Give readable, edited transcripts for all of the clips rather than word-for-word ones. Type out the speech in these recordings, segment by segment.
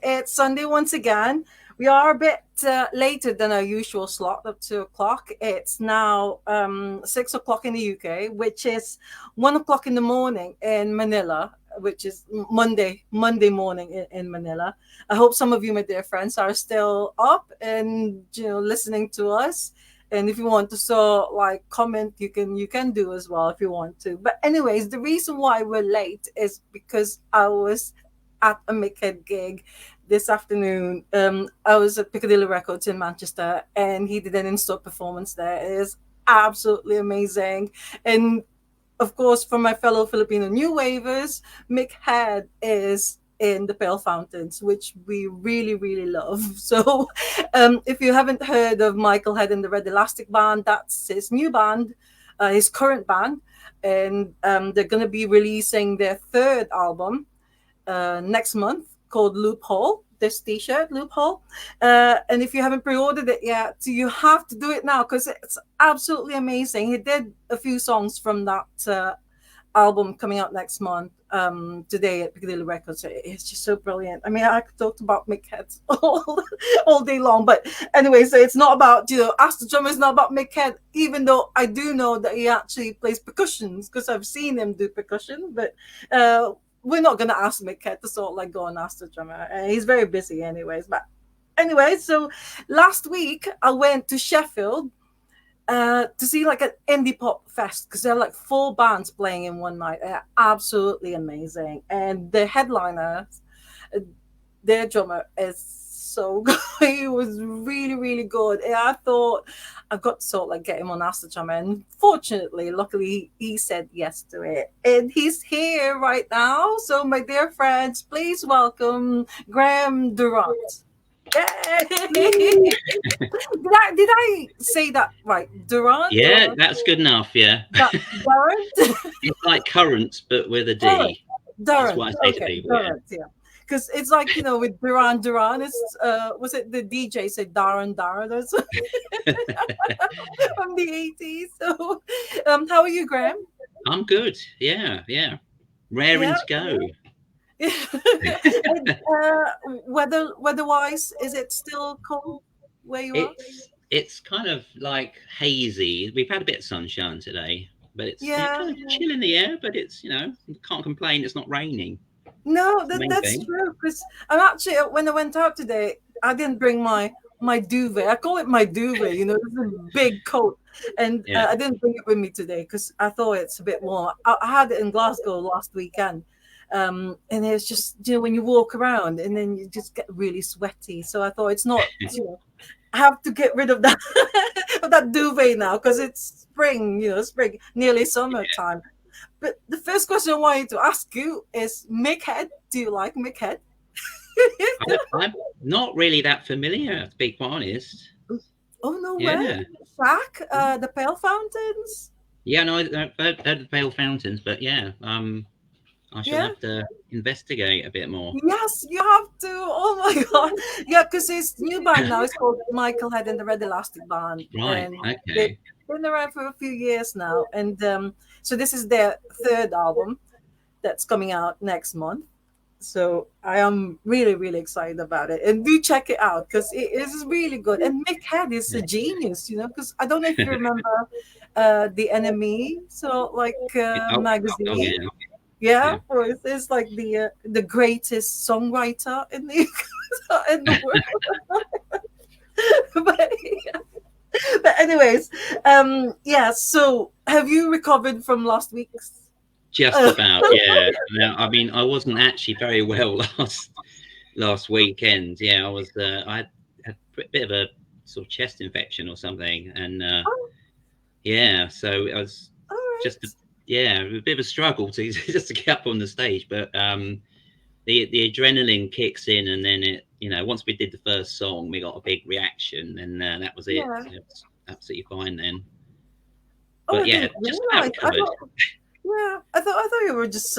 It's Sunday once again. We are a bit later than our usual slot of 2 o'clock. It's now 6 o'clock in the UK, which is 1 o'clock in the morning in Manila, which is Monday morning in Manila. I hope some of you, my dear friends, are still up and listening to us. And if you want to comment, you can do as well if you want to. But anyways, the reason why we're late is because I was at a Mickhead gig this afternoon. I was at Piccadilly Records in Manchester, and he did an in-store performance there. It is absolutely amazing. And of course, for my fellow Filipino new wavers, Mick Head is in the Pale Fountains, which we really, really love. So, if you haven't heard of Michael Head and the Red Elastic Band, that's his new band, his current band, and they're going to be releasing their third album next month called Loophole. This T-shirt, Loophole, and if you haven't pre-ordered it yet, you have to do it now because it's absolutely amazing. He did a few songs from that album coming out next month today at Piccadilly Records. It's just so brilliant. I mean, I could talk about Mick Head all day long, but anyway, so it's not about Ask the Drummer is not about Mick Head, even though I do know that he actually plays percussions because I've seen him do percussion, but we're not going to ask Mick Head to go and ask the drummer. He's very busy anyways. But anyway, so last week I went to Sheffield to see an indie pop fest because there are 4 bands playing in one night. They're absolutely amazing. And the headliner, their drummer, is so good. He was really, really good. And I thought I've got to get him on Ask the Drummer. And fortunately, luckily, he said yes to it. And he's here right now. So my dear friends, please welcome Graham Durrant. Yay! did I say that right? Durrant? Yeah, that's good enough. Yeah. Durrant? It's like current, but with a D. Durrant. That's what I say to people. Durrant, yeah. Because it's with Duran Duran, it's was it the DJ said Darren or something from the 80s. So how are you, Graham? I'm good. Yeah. Raring to go. And, weather-wise, is it still cold where you are? It's kind of hazy. We've had a bit of sunshine today, but it's kind of chill in the air. But it's you can't complain. It's not raining. No, that's true. Because I'm actually when I went out today, I didn't bring my duvet. I call it my duvet. It's a big coat, and I didn't bring it with me today because I thought it's a bit warm. I had it in Glasgow last weekend, and it's just when you walk around and then you just get really sweaty. So I thought it's not. I have to get rid of that of that duvet now because it's spring. Spring, nearly summertime. But the first question I wanted to ask you is Mick Head. Do you like Mick Head? I'm not really that familiar, to be quite honest. Oh, no way. Zach, the Pale Fountains? Yeah, no, I've heard the Pale Fountains, but I shall have to investigate a bit more. Yes, you have to. Oh my God. Yeah, because his new band now is called Michael Head and the Red Elastic Band. Right, and okay. They've been around for a few years now. And so this is their third album that's coming out next month. So I am really, really excited about it. And do check it out because it is really good. And Mick Head is a genius, because I don't know if you remember The Enemy, magazine. Yeah, or it's the greatest songwriter in the world. But anyways, so have you recovered from last week's? Just about, yeah. Now, I mean, I wasn't actually very well last weekend. Yeah, I had a bit of a sort of chest infection or something, and so I was just a bit of a struggle to just to get up on the stage. But the adrenaline kicks in, and then once we did the first song, we got a big reaction, and that was it. Yeah. It was absolutely fine then. But just about covered. Yeah, I thought you were just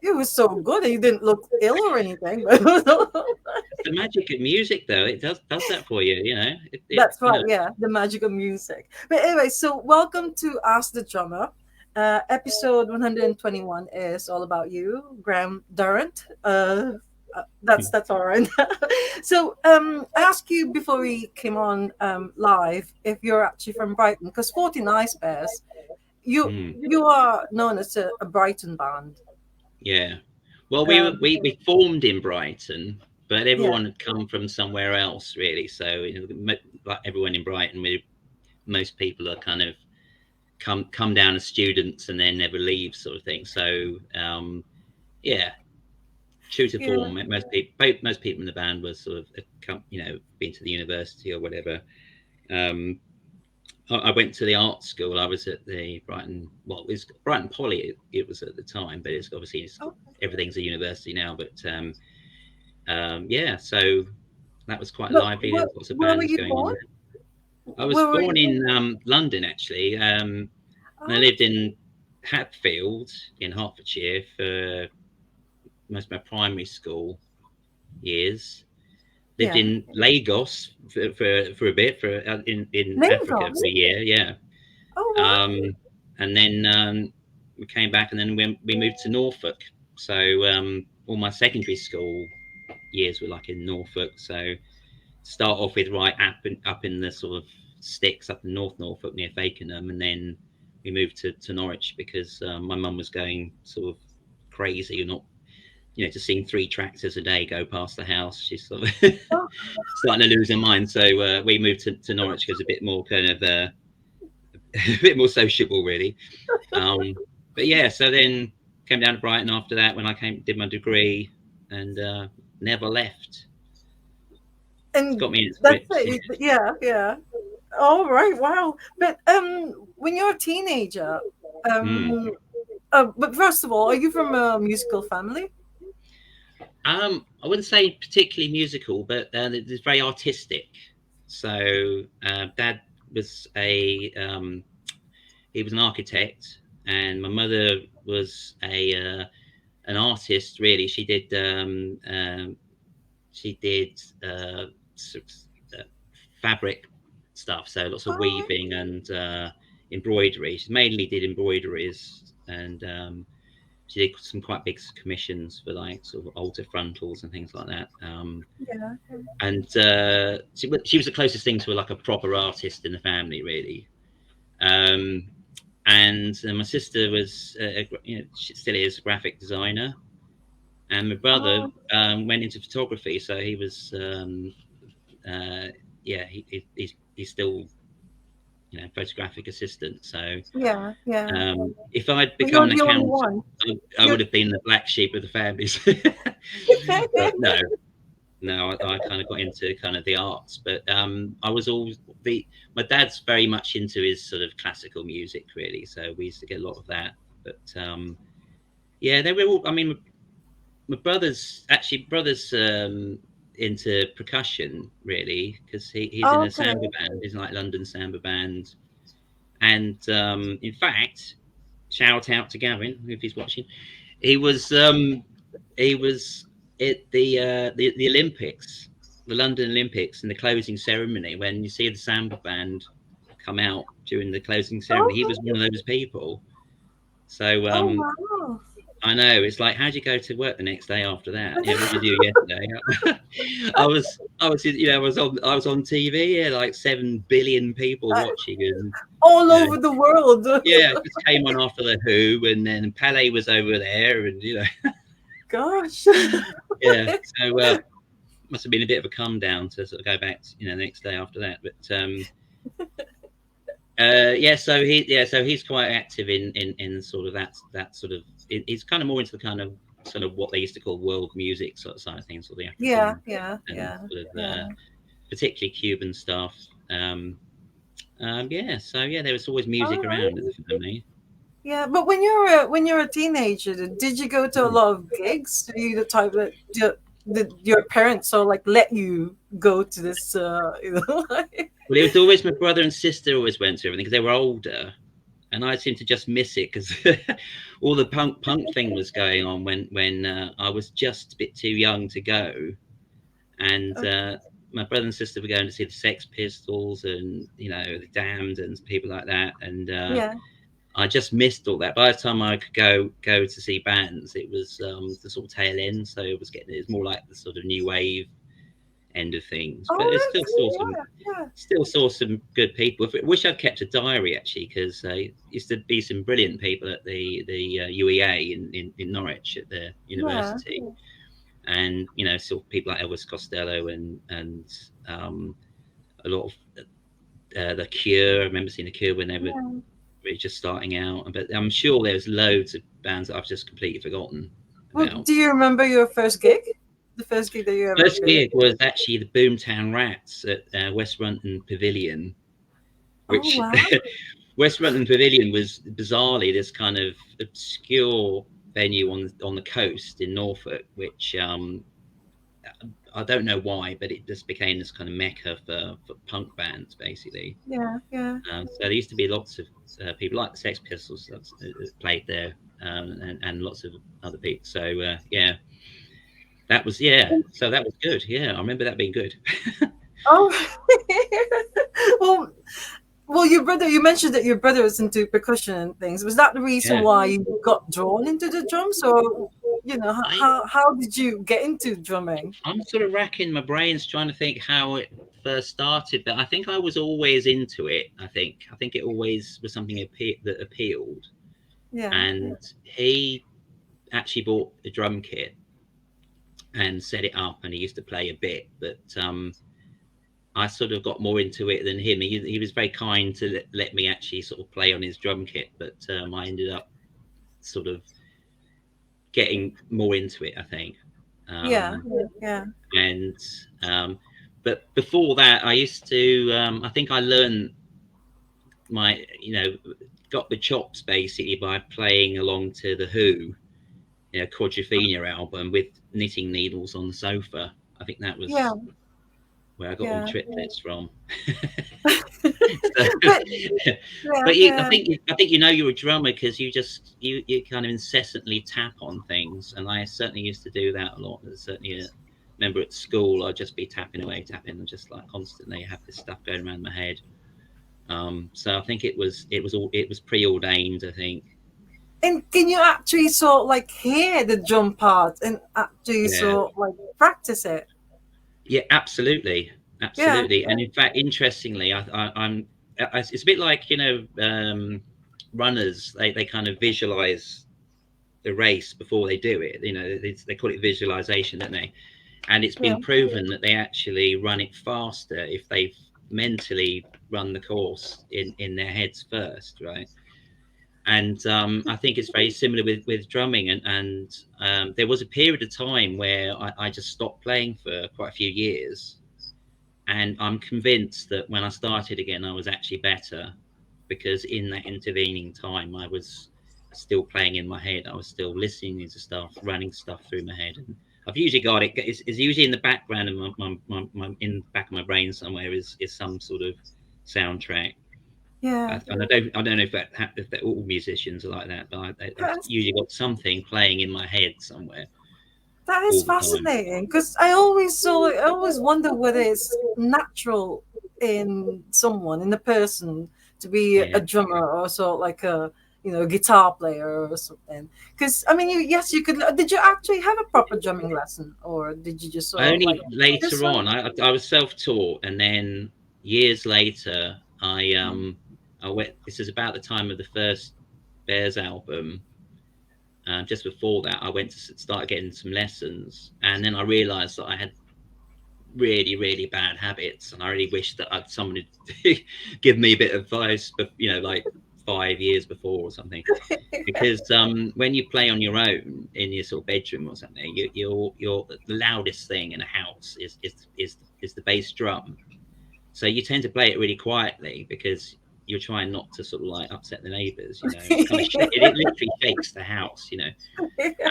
you were so good and you didn't look ill or anything. The magic of music, though, it does that for you, That's right, the magic of music. But anyway, so welcome to Ask the Drummer. Episode 121 is all about you, Graham Durrant. That's all right. So, I asked you before we came on live if you're actually from Brighton, because 14 Ice Bears, Mm, you are known as a Brighton band. yeah. Well, Um, we formed in Brighton, but yeah, everyone had come from somewhere else, really. So, like everyone in Brighton, most people are kind of come down as students and then never leave, sort of thing. So, yeah, true to yeah. form. Most people in the band were sort of been to the university or whatever. Um, I went to the art school. I was at the Brighton, well, it was Brighton Poly. It was at the time, but it's obviously everything's a university now. But yeah, so that was quite But lively. There's lots of where were bands you going on born? there. I was Where were born you born? in London, actually, and I Oh, lived in Hatfield in Hertfordshire for most of my primary school years. Lived yeah. in Lagos for a bit in Africa for Lagos. a year. Yeah. Oh, Um, wow. and then we came back, and then we moved to Norfolk. So all my secondary school years were like in Norfolk. So start off with right up in the sort of sticks up in North Norfolk near Fakenham, and then we moved to Norwich because my mum was going sort of crazy, not to seeing three tractors a day go past the house. She's sort of Oh, starting to lose her mind. So we moved to Norwich because a bit more kind of a bit more sociable, really. Um, but yeah, so then came down to Brighton after that when I did my degree, and never left. It's and got me in its that's grips. it. Yeah, yeah. All right. Wow. But when you're a teenager, Hmm. um, but first of all, are you from a musical family? I wouldn't say particularly musical, but it's very artistic. So Dad was he was an architect, and my mother was a an artist. Really, she did sort of, fabric stuff, so lots of Oh, weaving and embroidery. She mainly did embroideries, and she did some quite big commissions for like sort of altar frontals and things like that. yeah. And she was the closest thing to like a proper artist in the family, really. Um, and my sister was, she still is a graphic designer, and my brother Oh, went into photography, so he was, uh, yeah, he's still, photographic assistant. So yeah, yeah. if I'd But become you're an the only accountant, one. I You're would have been the black sheep of the family. But no, no, I kind of got into kind of the arts, but I was always the my dad's very much into his sort of classical music, really. So we used to get a lot of that. But yeah, they were all. I mean, my brother's into percussion, really, because he's in a samba okay. band. He's like London samba band, and in fact, shout out to Gavin if he's watching. He was he was at the Olympics, the London Olympics, in the closing ceremony when you see the samba band come out during the closing ceremony. He Okay. was one of those people. So Oh, wow. I know it's like, how do you go to work the next day after that? Yeah, what did you do yesterday? I was on TV. Yeah, like 7 billion people Uh, watching, and all you know, over the world. yeah, it just came on after the Who, and then Pele was over there, and Gosh. yeah. So must have been a bit of a come down to sort of go back, the next day after that. But yeah, so he's quite active in sort of that sort of. He's kind of more into the kind of sort of what they used to call world music sort of side of things, or the Yeah, African yeah, and yeah, sort of yeah. particularly Cuban stuff. Yeah, so yeah, there was always All music around right. in the family. Yeah, but when you're a teenager, did you go to a Mm. lot of gigs? Are you the type that did your parents so like let you go to this? Like, Well, it was always my brother and sister always went to everything because they were older, and I seemed to just miss it because all the punk thing was going on when I was just a bit too young to go, and my brother and sister were going to see the Sex Pistols and the Damned and people like that, and yeah. I just missed all that. By the time I could go to see bands, it was the sort of tail end, so it's more like the sort of new wave end of things. But it Oh, okay. Yeah, still saw some good people. I wish I'd kept a diary actually, because used to be some brilliant people at the UEA in Norwich at the yeah, university, and sort of people like Elvis Costello and um, a lot of the Cure. I remember seeing the Cure when they were yeah. really just starting out. But I'm sure there's loads of bands that I've just completely forgotten Well, about. do you remember your first gig? The first gig that you ever First did? gig was actually the Boomtown Rats at West Runton Pavilion, Oh, which wow. West Runton Pavilion was bizarrely this kind of obscure venue on the coast in Norfolk, which I don't know why, but it just became this kind of mecca for punk bands, basically. Yeah, yeah. So there used to be lots of people like the Sex Pistols that played there, and lots of other people. So yeah, that was So that was good. Yeah, I remember that being good. Oh, well, well, your brother. You mentioned that your brother was into percussion and things. Was that the reason Yeah, why you got drawn into the drums, or I how did you get into drumming? I'm sort of racking my brains trying to think how it first started, but I think I was always into it. I think it always was something that appealed, Yeah, and he actually bought a drum kit and set it up, and he used to play a bit, but I sort of got more into it than him. He was very kind to let me actually sort of play on his drum kit, but I ended up sort of getting more into it, I think. yeah, Um, yeah, and but before that, I used to. I think I learned got the chops basically by playing along to the Who, Quadrophenia album with knitting needles on the sofa. I think that yeah, was where I got all the yeah. triplets from. So, But yeah, but yeah, I think you're a drummer because you kind of incessantly tap on things, and I certainly used to do that a lot. Certainly, remember at school I'd just be tapping away, tapping, and just like constantly have this stuff going around my head. So I think it was preordained. I think, and can you actually sort of like hear the drum part and actually yeah, sort of like practice it? yeah, absolutely, Yeah, absolutely. And in fact, interestingly, it's a bit like runners. They kind of visualize the race before they do it. They call it visualization, don't they? And it's yeah, been proven that they actually run it faster if they've mentally run the course in their heads first, right? And I think it's very similar with drumming. And there was a period of time where I just stopped playing for quite a few years, and I'm convinced that when I started again, I was actually better, because in that intervening time, I was still playing in my head. I was still listening to stuff, running stuff through my head. And I've usually got it. It's usually in the background of in the back of my brain somewhere is some sort of soundtrack. yeah. And I don't know if all musicians are like that, but I've That's, usually got something playing in my head somewhere that is all the time. fascinating because I always wonder whether it's natural in someone, in a person, to be Yeah. a drummer or sort of like a guitar player or something. Because I mean, yes, you could. Did you actually have a proper drumming lesson, or did you just sort of like Only just later sort on, of, I was self-taught, and then years later, I went. This is about the time of the first Bears album. Just before that, I went to start getting some lessons, and then I realised that I had really, really bad habits, and I really wished that I'd someone had give me a bit of advice, but like 5 years before or something. Because when you play on your own in your sort of bedroom or something, you're the loudest thing in a house is the bass drum. So you tend to play it really quietly because you're trying not to sort of like upset the neighbours. It kind of it literally shakes the house.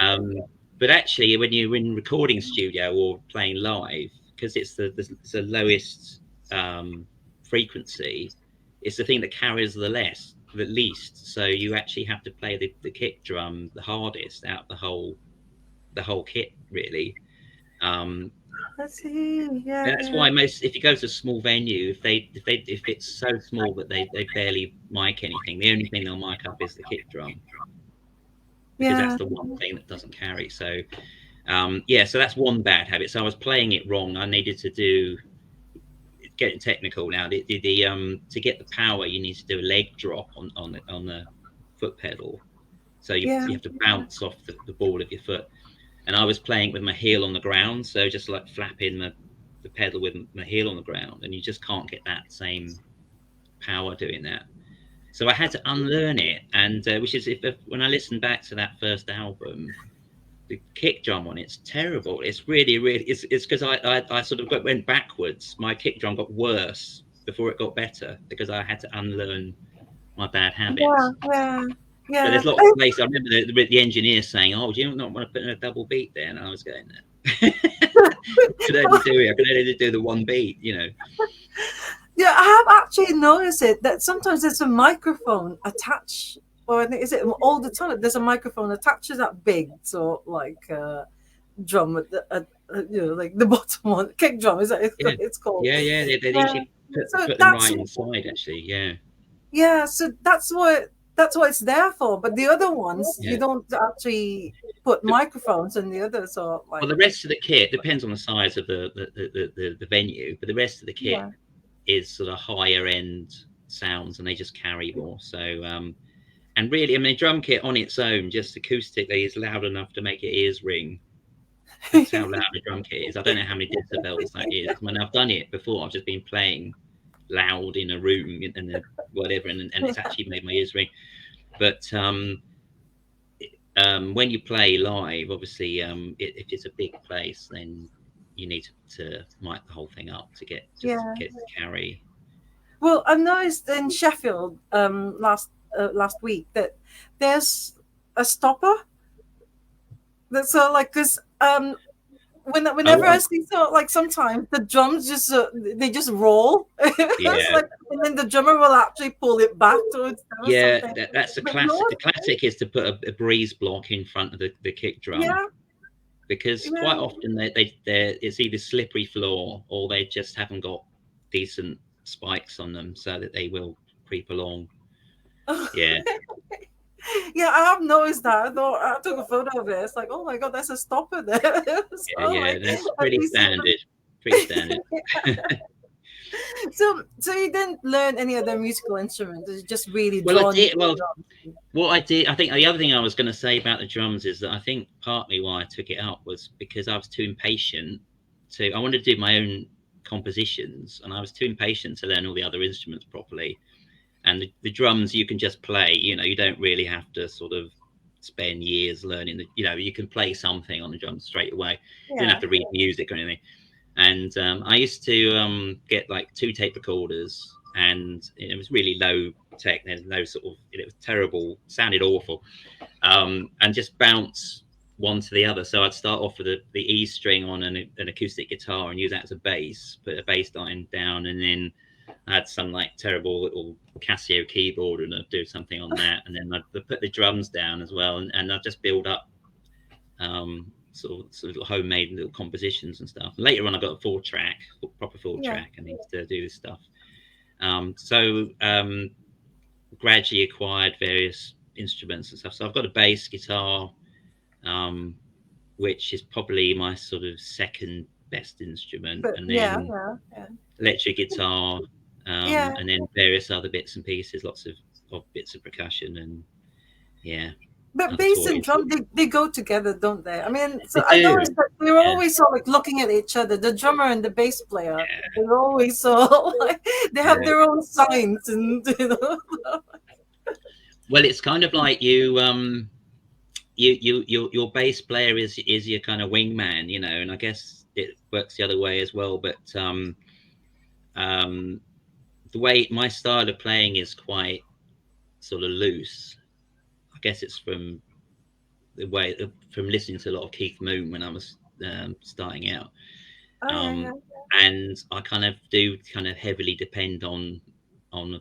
Um, but actually, when you're in recording studio or playing live, because it's the lowest frequency, it's the thing that carries the least. So you actually have to play the kick drum the hardest out of the whole kit, really. I see. Yeah, That's yeah, why most, if you go to a small venue, if it's so small that they barely mic anything, the only thing they'll mic up is the kick drum, because that's yeah, the one thing that doesn't carry. So yeah, so that's one bad habit. So I was playing it wrong. I needed to do, getting technical now. To get the power, you need to do a leg drop on the foot pedal. So yeah. you have to bounce off the ball of your foot. And I was playing with my heel on the ground, so just like flapping the pedal with my heel on the ground, and you just can't get that same power doing that. So I had to unlearn it, and which is, if when I listen back to that first album, the kick drum on it's terrible. It's really, really, it's because I sort of went backwards. My kick drum got worse before it got better because I had to unlearn my bad Yeah, habits. yeah, But yeah. there's lots of places. I remember the engineer saying, "Oh, do you not want to put in a double beat there?" And I was going, "No." Could only do it. I could only do the one beat, you know. Yeah, I have actually noticed it that sometimes there's a microphone attached, or I think is it all the time? There's a microphone attached to that big, so like drum at the like the bottom one, kick drum is that Yeah, it's called. yeah. They Yeah. usually So put them that's right inside, actually. Yeah, yeah. So that's what it's there for. But the other ones, you yeah. don't actually put The, microphones, and the others are well, like the rest of the kit depends on the size of the venue, but the rest of the kit yeah. is sort of higher end sounds, and they just carry more. So, and really, I mean, a drum kit on its own, just acoustically, is loud enough to make your ears ring. That's how loud a drum kit is. I don't know how many decibels that is. I mean, I've done it before. I've just been playing loud in a room and whatever, and it's actually made my ears ring. But when you play live, obviously, if it's a big place, then you need to mic the whole thing up to get Yeah. get the carry. Well, I noticed in Sheffield last week that there's a stopper that's like because whenever I Oh, see so like sometimes the drums just they just roll. It's yeah, like and then the drummer will actually pull it back towards them or yeah. something. That's the But classic. yours, The classic is to put a breeze block in front of the kick drum, yeah, because quite yeah. often it's either slippery floor or they just haven't got decent spikes on them, so that they will creep along. Yeah, Yeah, I have noticed that. I thought I took a photo of it. It's like, oh my god, that's a stopper there. So yeah. like That's at pretty least standard. Pretty standard. so you didn't learn any other musical instruments. It's just really Well, I drawn to did. the Well, drum. what I did, I think the other thing I was going to say about the drums is that I think partly why I took it up was because I was too impatient to. I wanted to do my own compositions, and I was too impatient to learn all the other instruments properly. And the drums you can just play. You know, you don't really have to sort of spend years learning. You can play something on the drums straight away. You don't have Yeah. to read music or anything. And I used to get like two tape recorders, and it was really low tech. There's no sort of, it was terrible, sounded awful, and just bounce one to the other. So I'd start off with the E string on an acoustic guitar and use that as a bass, put a bass line down, and then I had some like terrible little Casio keyboard, and I'd do something on that, and then I'd put the drums down as well, and I'd just build up sort of homemade little compositions and stuff. Later on, I got a proper four Yeah. track, and I used to do this stuff. So gradually acquired various instruments and stuff. So I've got a bass guitar, um, which is probably my sort of second best instrument, But and yeah, then yeah, yeah. electric guitar, Yeah. and then various other bits and pieces, lots of bits of percussion, and yeah, But other bass and toys. drum, they go together, don't they? I mean, so They I do, noticed that they're yeah, always so like looking at each other. The drummer and the bass player, yeah, they're always so like they have yeah. their own signs, and Well, it's kind of like your bass player is your kind of wingman, and I guess it works the other way as well. But um, the way my style of playing is quite sort of loose. I guess it's from listening to a lot of Keith Moon when I was starting out, oh yeah, um, yeah, and I kind of do kind of heavily depend on a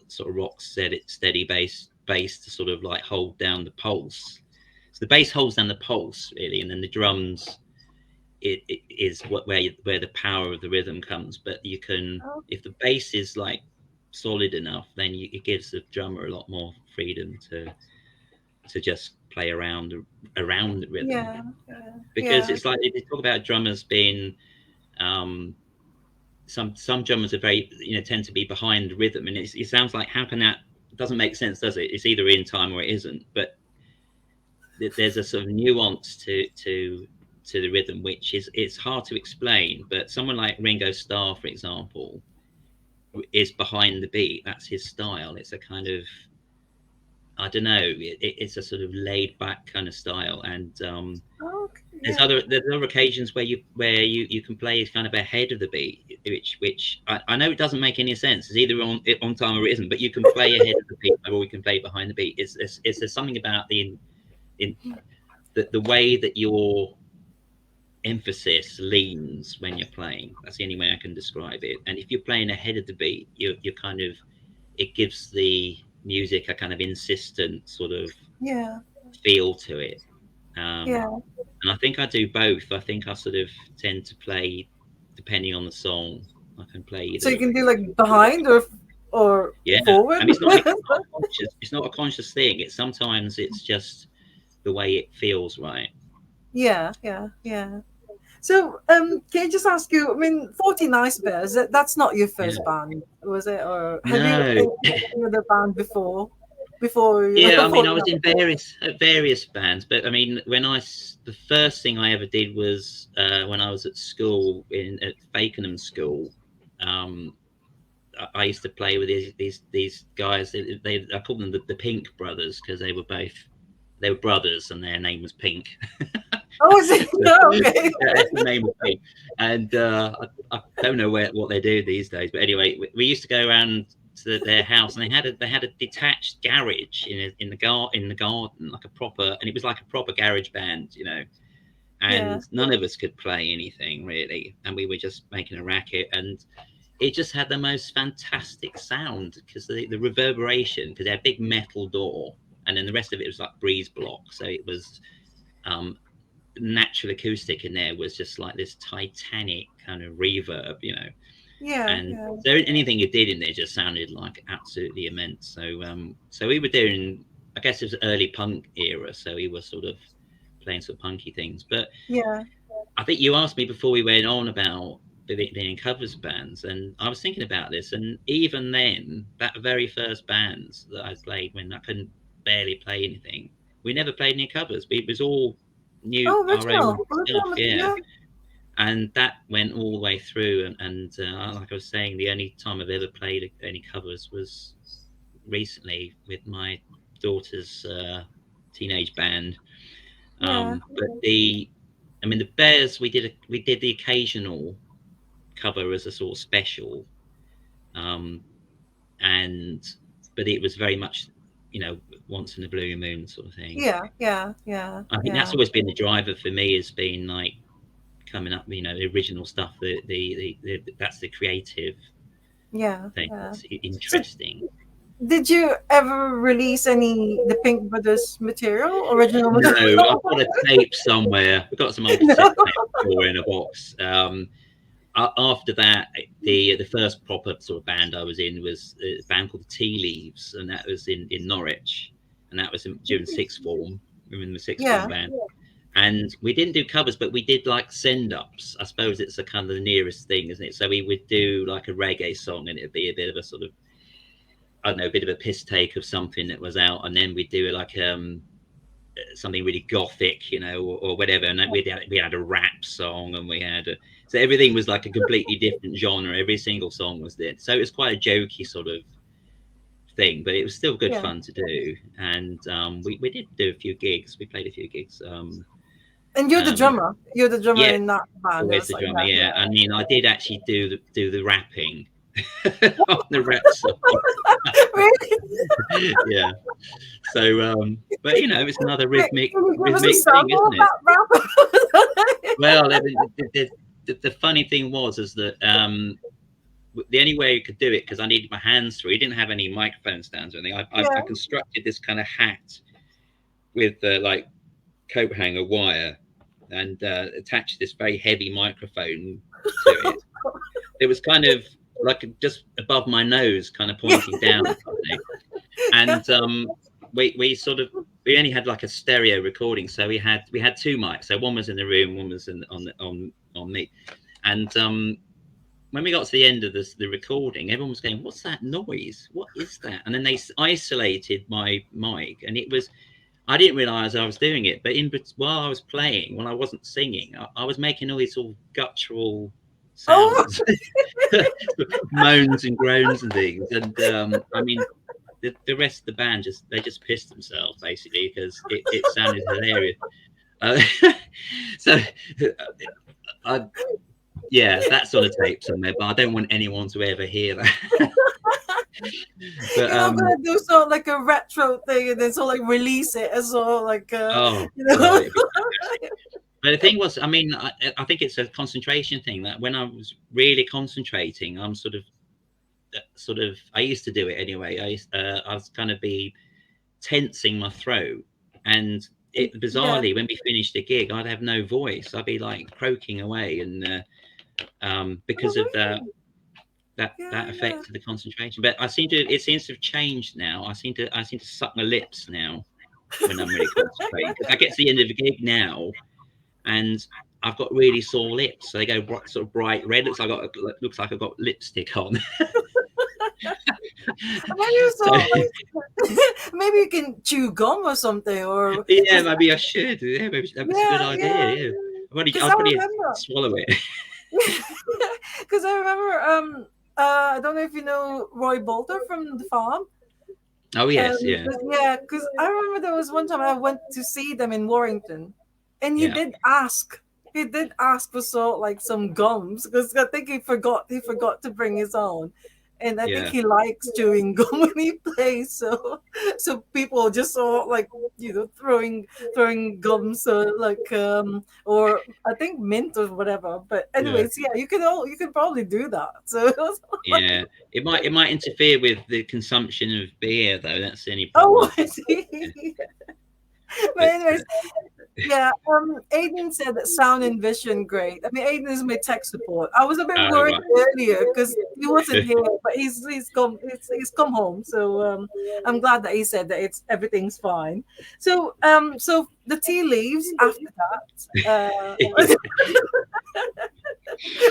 sort of rock steady bass to sort of like hold down the pulse. So the bass holds down the pulse really, and then the drums it is where the power of the rhythm comes. But you can, Oh, if the bass is like solid enough, then it gives the drummer a lot more freedom to just play around the rhythm. yeah, Because yeah, it's like if you talk about drummers being um, some drummers are very, tend to be behind the rhythm, and it sounds like, how can that, it doesn't make sense, does it? It's either in time or it isn't. But there's a sort of nuance to the rhythm, which is, it's hard to explain. But someone like Ringo Starr, for example, is behind the beat. That's his style. It's a kind of, I don't know, it's a sort of laid back kind of style. And okay, there's yeah, other occasions where you can play kind of ahead of the beat, which I know it doesn't make any sense. It's either on time or it isn't. But you can play ahead of the beat, or we can play behind the beat. It's there's something about in the way that your emphasis leans when you're playing. That's the only way I can describe it. And if you're playing ahead of the beat, you're kind of, it gives the music a kind of insistent sort of yeah, feel to it. Um, yeah. and I think I do both. I think I sort of tend to play depending on the song. I can play So you either. can do like behind or Yeah, I forward. mean, it's not a conscious thing. Sometimes it's just the way it feels right. Yeah, yeah, yeah. So, can I just ask you? I mean, 40 Nice Bears. That's not your first Yeah. band, was it? Or have you No. any other band before? Before Yeah, I mean, I 40 was in various bands, but I mean, the first thing I ever did was when I was at school at Fakenham School. Um, I used to play with these guys. I called them the Pink Brothers, because they were brothers and their name was Pink. Oh, is it? So, No, yeah, okay. that's the name of Pink. And I don't know what they do these days, but anyway, we used to go around to their house, and they had a detached garage in the garden, like a proper, and it was like a proper garage band. Yeah, And none of us could play anything really, and we were just making a racket, and it just had the most fantastic sound, because the reverberation, because they had a big metal door, and then the rest of it was like breeze block, so it was um, natural acoustic in there was just like this titanic kind of reverb. yeah, And yeah, so anything you did in there just sounded like absolutely immense. So we were doing, I guess it was early punk era, so we were sort of playing some punky things. But yeah, I think you asked me before we went on about being in covers bands, and I was thinking about this. And even then, that very first bands that I played when I couldn't barely play anything, we never played any covers. It was all new, oh, our original, own original stuff. Yeah. material. And that went all the way through. And like I was saying, the only time I've ever played any covers was recently with my daughter's teenage band. Yeah, But I mean, the Bears, we did the occasional cover as a sort of special, um, and but it was very much, once in a blue moon sort of thing. yeah, yeah, yeah, I think that's yeah, always been the driver for me, has been like coming up, the original stuff. That's the creative yeah, thing. yeah. That's So, interesting. did you ever release any the Pink Brothers material, original No, material? I've got a tape somewhere. We've got some old No. cassette tapes somewhere in a box. After that, the first proper sort of band I was in was a band called the Tea Leaves, and that was in Norwich, and that was during sixth form. We were in the sixth form Yeah, band, and we didn't do covers, but we did like send ups. I suppose it's a kind of the nearest thing, isn't it? So we would do like a reggae song, and it'd be a bit of a sort of, I don't know, a bit of a piss take of something that was out, and then we'd do like something really gothic, or whatever. And then we had a rap song, and so everything was like a completely different genre. Every single song was there, so it was quite a jokey sort of thing, but it was still good yeah. fun to do. And we did do a few gigs. We played a few gigs. And you're the Um, drummer. You're the drummer yeah, in that band. always It's the like drummer. that. Yeah, I mean, I did actually do the rapping on the rap song. Really? Yeah. So, but it's another Wait, rhythmic can you give us a rhythmic thing, sample of isn't it? that rap? Well, the funny thing was is that the only way you could do it, because I needed my hands free. I didn't have any microphone stands or anything. I Yeah, constructed this kind of hat with like coat hanger wire and attached this very heavy microphone to it. It was kind of like just above my nose, kind of pointing down at something. And we sort of we only had like a stereo recording, so we had two mics. So one was in the room, one was on me. And when we got to the end of the recording, everyone was going, "What's that noise? What is that?" And then they isolated my mic, and it was. I didn't realise I was doing it, but while I was playing, when I wasn't singing, I was making all these sort of guttural Oh, sounds, moans and groans and things. And I mean, the rest of the band just pissed themselves basically because it sounded hilarious. Uh, so, I, yeah, that's on a tape somewhere, but I don't want anyone to ever hear that. But you're not gonna do so like a retro thing and then so like release it as well, like oh you know. god, it'd be fantastic. But the thing was, I mean, I think it's a concentration thing that when I was really concentrating, I'm sort of I used to do it anyway. I was kind of be tensing my throat, and it Yeah. bizarrely when we finished the gig, I'd have no voice. I'd be like croaking away, and Oh, because of really? that Yeah. effect of the concentration. But it seems to have changed now. I seem to suck my lips now when I'm really concentrating because I get to the end of the gig now and I've got really sore lips, so they go sort of bright red. Looks like I've got lipstick on. Maybe you So saw like maybe you can chew gum or something, or yeah, because maybe I should. Yeah, maybe that's a good yeah, idea. yeah. Yeah, Because I'll I probably remember, swallow it. because I remember, I don't know if you know Roy Bolter from the farm. Oh yes, yeah, Yeah, because I remember there was one time I went to see them in Warrington, and he yeah, did ask. He did ask for like some gums because I think he forgot to bring his own, and I think yeah, he likes chewing gum when he plays. So people just saw like throwing gums like or I think mint or whatever. But yeah, anyways, yeah, you can probably do that. So it was like, yeah. It might interfere with the consumption of beer, though. That's the only oh, problem. I Yeah. see. But But anyways, yeah, Aiden said that sound and vision great. I mean, Aiden is my tech support. I was a bit oh worried right. earlier because he wasn't here, but he's come home. So I'm glad that he said that everything's fine. So the tea leaves after that.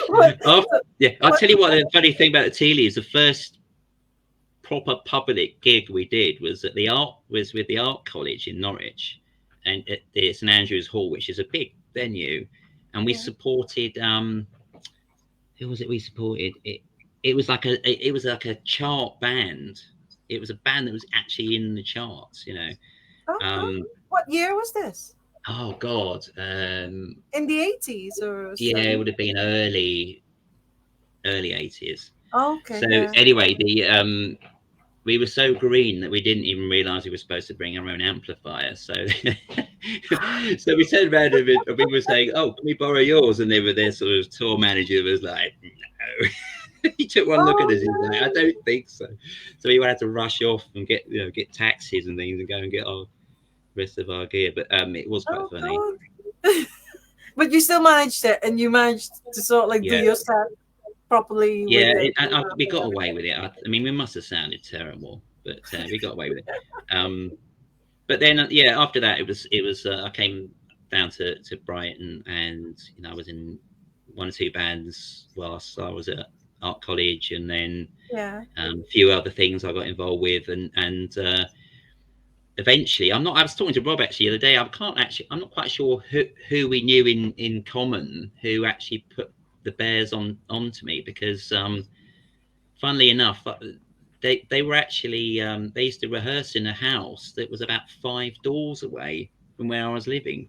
What, Oh yeah, I'll what, tell you what. The funny thing about the Teely is the first proper public gig we did was with the art college in Norwich, and at the St Andrews Hall, which is a big venue, and we yeah. supported who was it we supported it was like a chart band. It was a band that was actually in the charts, Okay. um What year was this? oh god, In the 80s or yeah, it would 70s? have been early 80s. Okay, So yeah. anyway, the we were so green that we didn't even realize we were supposed to bring our own amplifier. So, so we turned around and we were saying, "Oh, can we borrow yours?" And they were their sort of tour manager was like, "No." He took one look at Oh us. He was like, "I don't think so." So we had to rush off and get taxis and things and go and get our rest of our gear. But it was quite no. funny. Oh God. But you still managed it, and you managed to sort of like do Yeah, your set properly with yeah. it. We got away with it. I mean, we must have sounded terrible, but we got away with it. Um, but then yeah, after that it was I came down to Brighton, and I was in one or two bands whilst I was at art college, and then Yeah. a few other things I got involved with, and eventually I was talking to Rob actually the other day. I'm not quite sure who we knew in common who actually put the Bears onto me, because funnily enough, they were actually they used to rehearse in a house that was about 5 doors away from where I was living,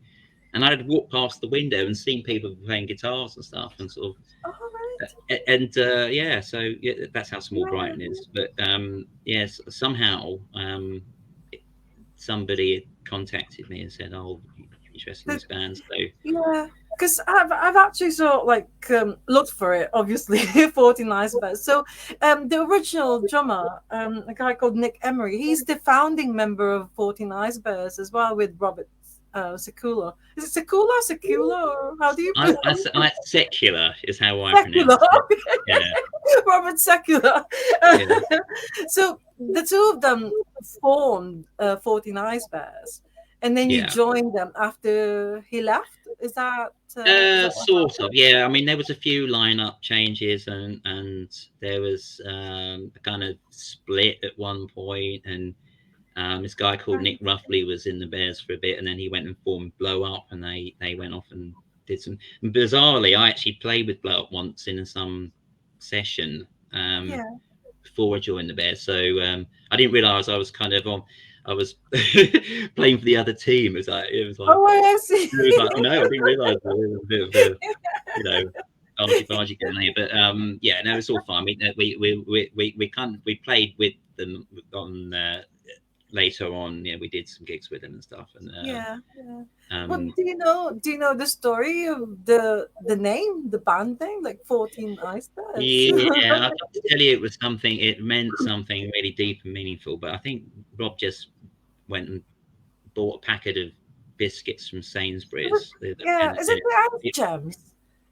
and I'd walked past the window and seen people playing guitars and stuff, and sort of All right. and yeah, so yeah, that's how small Yeah. Brighton is. But yes, somehow somebody contacted me and said, "Oh, you're interested in The- this band?" So Yeah. Because I've actually sort of like looked for it, obviously, 14 Icebergs. So the original drummer, a guy called Nick Emery, he's the founding member of 14 Icebergs as well with Robert. Secular. Is it Secular, Secular, or how do you pronounce I secular is how I Secular? pronounce it. Yeah, Robert Secular. yeah, So the two of them formed 14 Ice Bears, and then you yeah. joined them after he left. Is that what Sort of, happened? yeah. I mean, there was a few lineup changes, and there was a kind of split at one point, and this guy called Nick Ruffley was in the Bears for a bit, and then he went and formed Blow Up, and they went off and did some. And bizarrely, I actually played with Blow Up once in some session Yeah. before I joined the Bears, so I didn't realise I was kind of on. I was playing for the other team. It was like Oh, I see. it was like, oh no, I didn't realise there was a bit of a, you know, argy-bargy going there. But yeah, no, it's all fine. We played with them on later on. Yeah, we did some gigs with them and stuff. And Yeah, yeah. Well, um, do you know the story of the name, the band name, like 14 Ice Bears? yeah, I'd have to tell you it was something. It meant something really deep and meaningful. But I think Rob just went and bought a packet of biscuits from Sainsbury's. Yeah, And is it the ice it, gems?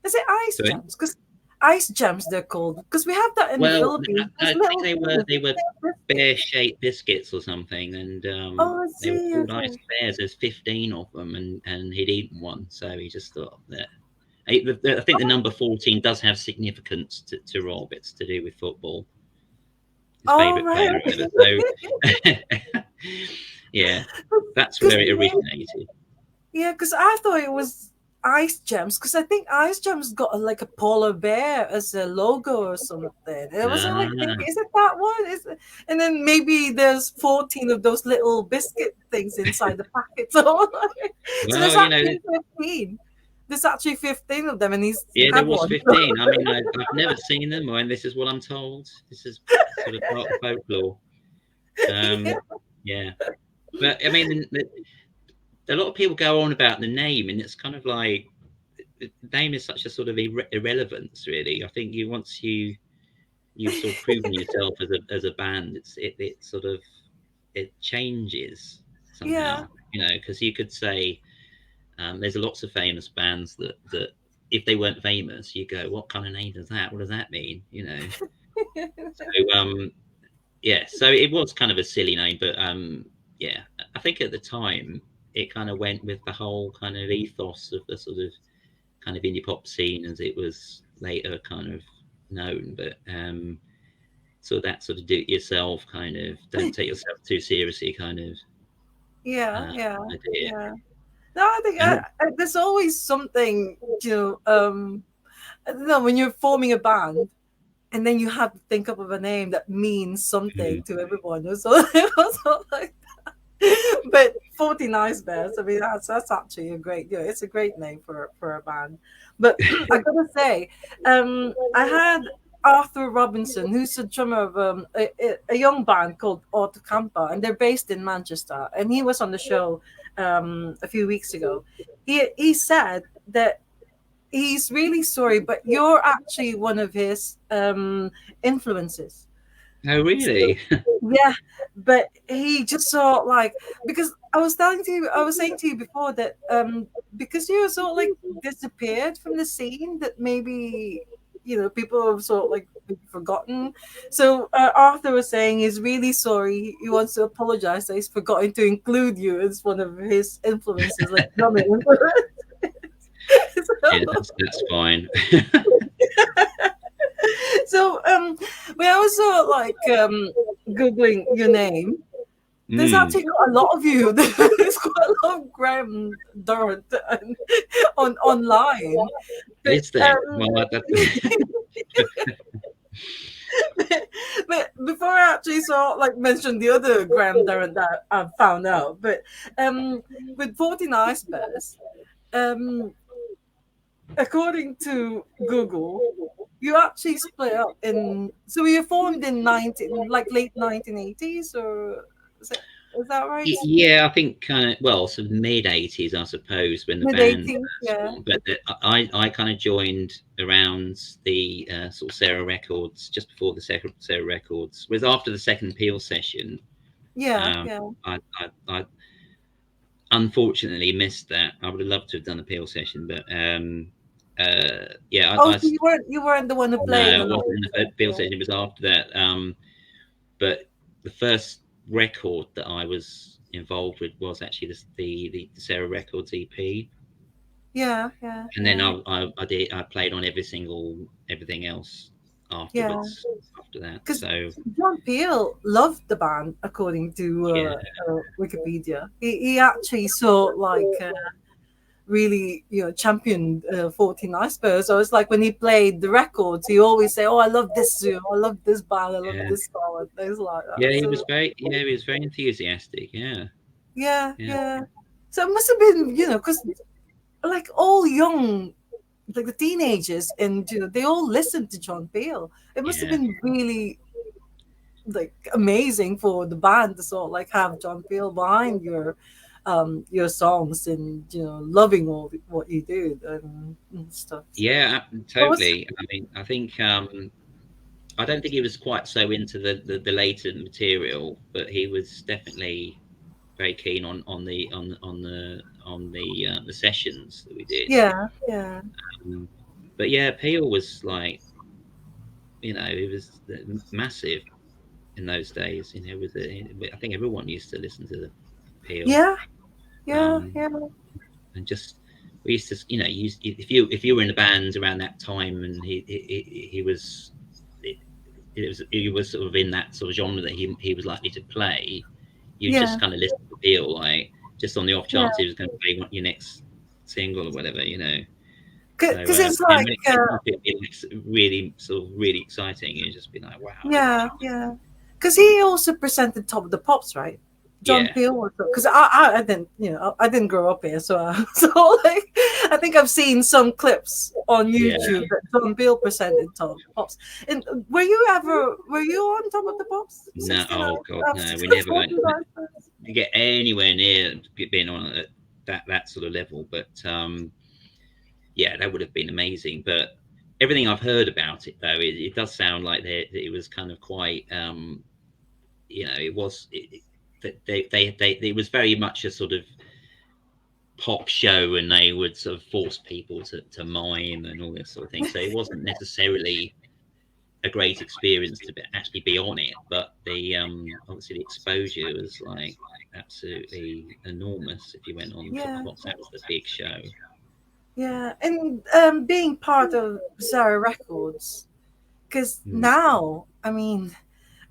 Is it ice sorry? gems? Because ice gems they're called. Because we have that in the Well, Philippines. I There's think little they were biscuits. bear-shaped biscuits or something, and Oh, I they were see. called ice Okay. bears. There's 15 of them, and he'd eaten one, so he just thought that. I think the number 14 does have significance to Rob. It's to do with football, his Oh, favourite right. player, or whatever. So, yeah, that's Because where it originated. yeah, because I thought it was ice gems. Because I think ice gems got like a polar bear as a logo or something. And I was like thinking, Ah, is it that one? And then maybe there's 14 of those little biscuit things inside the packet. So well, you know, there's 15. There's actually 15 of them, and he's yeah, there had was one. 15. I mean, I've never seen them, and this is what I'm told. This is sort of part of the folklore. Yeah. Yeah, but I mean, a lot of people go on about the name, and it's kind of like the name is such a sort of irrelevance, really. I think once you've sort of proven yourself as a band, it sort of it changes Yeah. somehow, because you could say there's lots of famous bands that if they weren't famous, you go, what kind of name is that? What does that mean? So yeah, so it was kind of a silly name, but yeah, I think at the time it kind of went with the whole kind of ethos of the sort of kind of indie pop scene as it was later kind of known. But so that sort of do it yourself kind of don't take yourself too seriously kind of Yeah. Yeah. idea. Yeah. No, I think And there's always something, I don't know, when you're forming a band and then you have to think up of a name that means something mm, to everyone. It was all like but 14 Ice Bears, I mean, that's actually a great, it's a great name for a band. But I gotta say, I had Arthur Robinson, who's the drummer of a young band called Autocampa, and they're based in Manchester. And he was on the show a few weeks ago. He said that he's really sorry, but you're actually one of his influences. oh, So, really? yeah, but he just saw like because I was saying to you before that because you sort of like disappeared from the scene that maybe people have sort of like forgotten. So Arthur was saying he's really sorry. He wants to apologize that he's forgotten to include you as one of his influences, like drumming influence. Yeah, so, that's fine. so when I was sort of like googling your name, there's Mm, actually quite a lot of you. There's quite a lot of Graham Durrant on online. But is there? Well, but before I actually saw like mention the other Graham Durrant that I found out, but with 14 Ice Bears, um, according to Google, you actually split up in. So you formed in late 1980s, or is it is that right? Yeah, I think kind of sort of mid '80s, I suppose, when the Mid band 80s, first yeah. formed. But I kind of joined around the sort of Sarah Records, just before the second Sarah Records. It was after the second Peel session. Yeah, Um, yeah. I, I, I unfortunately missed that. I would have loved to have done a Peel session, but yeah, Oh, so you weren't the one who played no, it along. wasn't in the Peel session. It was after that. But the first record that I was involved with was actually the Sarah Records EP, Yeah, yeah, and then yeah, I played on everything else yeah. afterwards after that. Because So John Peel loved the band, according to yeah, Wikipedia. He actually saw like really, championed 14 Icebergs. So it's like when he played the records, he always say, "Oh, I love this zoo. I love this band. I love yeah, this song," and things like yeah. that. So He was very enthusiastic. Yeah, yeah, yeah, yeah. So it must have been, because like all young, like the teenagers, and they all listened to John Peel. It must have yeah. been really like amazing for the band to sort of like have John Peel behind your songs, and loving what you do, and stuff. So Yeah, it was, totally. I mean, I think I don't think he was quite so into the later material, but he was definitely very keen on the sessions that we did. yeah, yeah, Um, but yeah, Peel was like, it was massive in those days. It was I think everyone used to listen to the Peel, yeah, yeah, um, yeah, and just we used to, if you were in a band around that time, and he was. He was sort of in that sort of genre that he was likely to play, you yeah, just kind of listen to Peel, like just on the off yeah. chance he was going to play your next single or whatever. So Because it's and like, when it came up, really sort of really exciting. You'd just be like, wow, yeah, yeah. Because he also presented Top of the Pops, right? John yeah, Peel was, because I didn't, I didn't grow up here, so so like I think I've seen some clips on yeah. YouTube that John Peel presented Top of the Pops. And were you on Top of the Pops? No, 69, oh god, no, we 69, never went 49. to get anywhere near being on that sort of level. But yeah, that would have been amazing. But everything I've heard about it, though, it does sound like it was kind of quite, it was. It was very much a sort of pop show, and they would sort of force people to mime and all this sort of thing. So it wasn't necessarily a great experience to actually be on it, but the obviously the exposure was like absolutely enormous. If you went on Top of the Yeah, Pops, that was the big show. yeah. And being part of Zara Records, because Mm. now, I mean,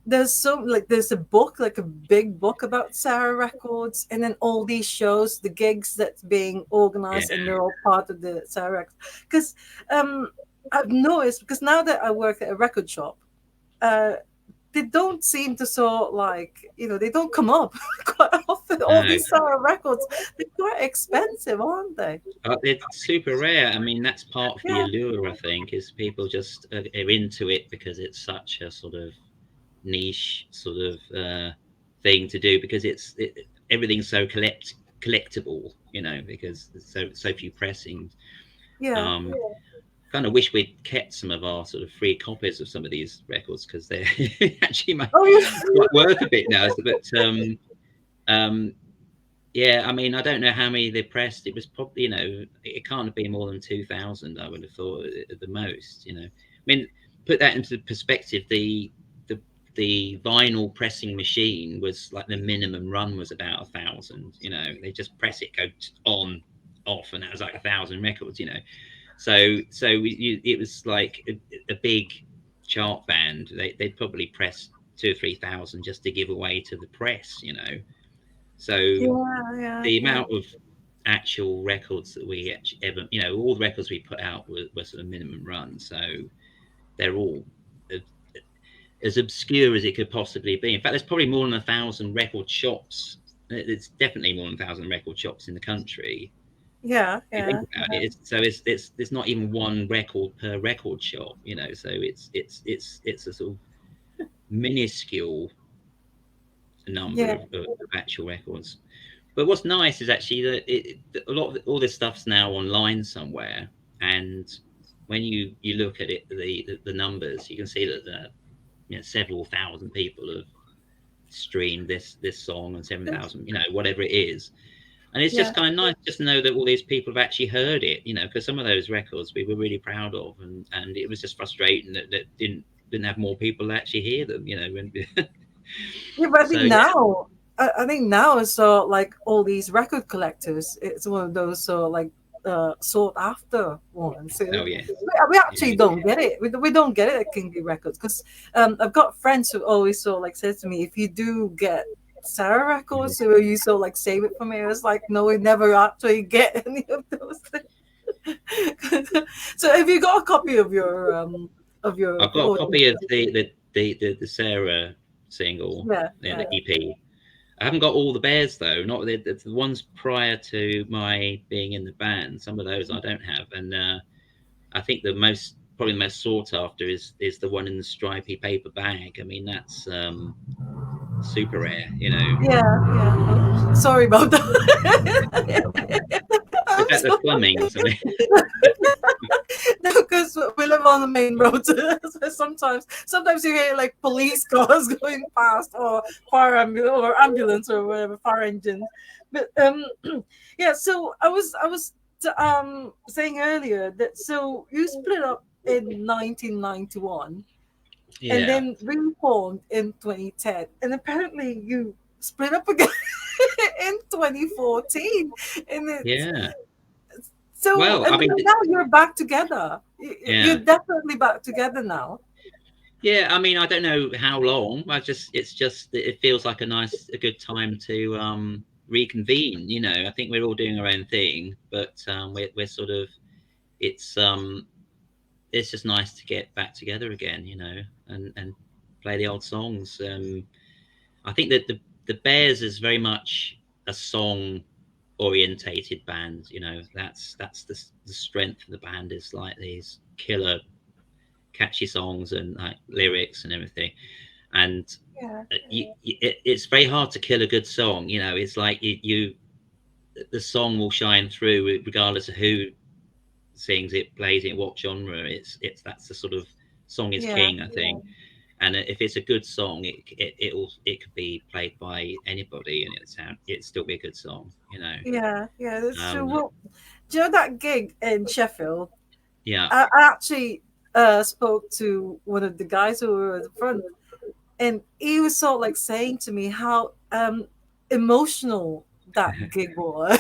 there's a book, like a big book about Sarah Records, and then all these shows, the gigs that's being Yeah, organized, and they're all part of the Sarah Records. Because um, I've noticed, because now that I work at a record shop, uh, they don't seem to sort like, they don't come up quite often. All no, these Sarah Records, they're quite expensive, aren't they? it's super rare. I mean, that's part of the Yeah, allure, I think, is people just are into it because it's such a sort of niche sort of thing to do, because everything's so collectible, because there's so few pressings. yeah. Um, Kind of wish we'd kept some of our sort of free copies of some of these records, because they're actually Oh, yeah. quite worth a bit now. But um, yeah, I mean, I don't know how many they pressed. It was probably, it can't have been more than 2,000. I would have thought at the most. I mean, put that into perspective. The the vinyl pressing machine was like the minimum run was about 1,000. They just press it, go on, off, and that was like 1,000 records. It was like a big chart band. They'd probably press 2 or 3 thousand just to give away to the press. So Yeah, yeah, the yeah. amount of actual records that we actually ever, all the records we put out were sort of minimum run. So they're all as obscure as it could possibly be. In fact, there's probably more than 1,000 record shops. It's definitely more than 1,000 record shops in the country. Yeah, You think yeah, about it, it's not even one record per record shop. So it's a sort of minuscule number yeah. of actual records. But what's nice is actually that a lot of all this stuff's now online somewhere, and when you look at it, the numbers, you can see that several thousand people have streamed this song, and 7,000, whatever it is. And it's Yeah. just kind of nice just to know that all these people have actually heard it, because some of those records we were really proud of, and it was just frustrating that didn't have more people actually hear them. Yeah, but I So think yeah, now, I think now it's so like all these record collectors. It's one of those so like sought after ones. So oh yeah, we actually yeah, don't get it. We don't get it at Kingy Records because I've got friends who always so like says to me, if you do get Sarah mhm. Records, will you so like save it for me? I was like, no, we never actually get any of those things. So have you got a copy of your I've got a audio? copy of the Sarah single, Yeah, the yeah. EP. I haven't got all the bears though, not the ones prior to my being in the band. Some of those I don't have, and I think probably the most sought after is the one in the stripy paper bag. I mean, that's super rare. Yeah, yeah. Oh, sorry about that. Is I'm that the sorry. Flemings? I mean, No, because we live on the main road. So sometimes you hear like police cars going past, or or ambulance, or whatever, fire engines. But yeah. So I was saying earlier that so you split up in 1991 and yeah, then reformed in 2010, and apparently you split up again in 2014, and it's yeah. so, Well, and I mean, now you're back together. You're yeah, definitely back together now. yeah. I mean, I don't know how long. It's just it feels like a good time to reconvene. I think we're all doing our own thing, but we're sort of it's it's just nice to get back together again, and play the old songs. I think that the Bears is very much a song orientated band. That's the strength of the band, is like these killer catchy songs and like lyrics and everything. And Yeah, it's very hard to kill a good song. It's like you the song will shine through regardless of who sings it, plays it, what genre. It's that's the sort of song is yeah, king, I think. And if it's a good song, it could be played by anybody, and it'd still be a good song. yeah. That's true. Um, Well, do you know that gig in Sheffield? yeah, I actually spoke to one of the guys who were at the front, and he was sort of like saying to me how emotional that gig was.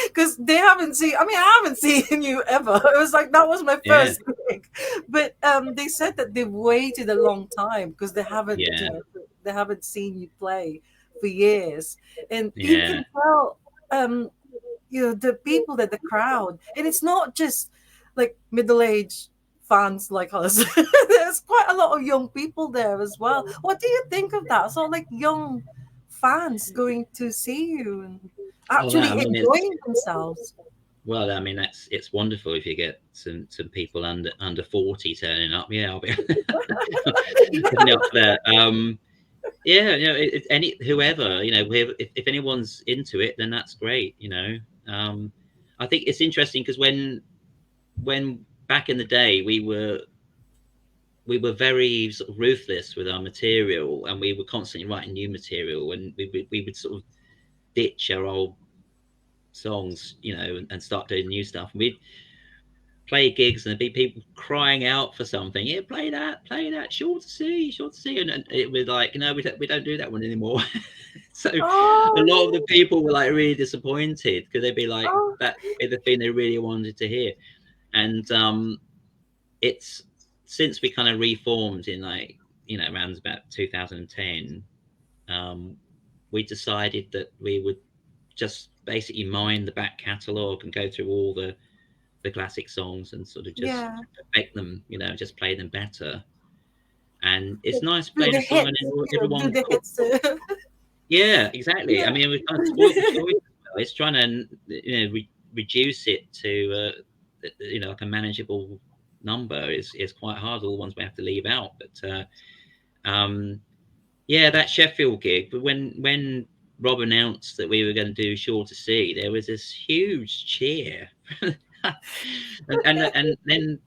Because they haven't seen, I mean, I haven't seen you ever. It was like that was my yeah, first gig. But they said that they've waited a long time because they haven't, yeah, they haven't seen you play for years. And you yeah, can tell the people, that the crowd, and it's not just like middle-aged fans like us. There's quite a lot of young people there as well. What do you think of that? So like young fans going to see you and oh yeah, I actually mean, it's enjoying themselves. well, I mean, it's wonderful if you get some people under 40 turning up. Yeah, I'll be definitely up for that. Yeah, any whoever, if anyone's into it, then that's great. I think it's interesting because when back in the day we were very sort of ruthless with our material, and we were constantly writing new material, and we would sort of ditch our old songs, and start doing new stuff. And we'd play gigs, and there'd be people crying out for something. Yeah, play that. Sure to see, sure to see. And it was like, we don't do that one anymore. So a lot of Oh, the people were like really disappointed because they'd be like, oh, that be the thing they really wanted to hear. And it's since we kind of reformed in like around about 2010, um, we decided that we would just basically mine the back catalogue and go through all the classic songs and sort of just yeah. make them, just play them better. And it's nice Do playing the a song and hits, do everyone, the hits. yeah, exactly. I Yeah. mean, we're trying to spoil the choice. It's trying to, reduce it to, like a manageable number is quite hard. All the ones we have to leave out, but yeah, that Sheffield gig. But when Rob announced that we were going to do Sure to See, there was this huge cheer, and then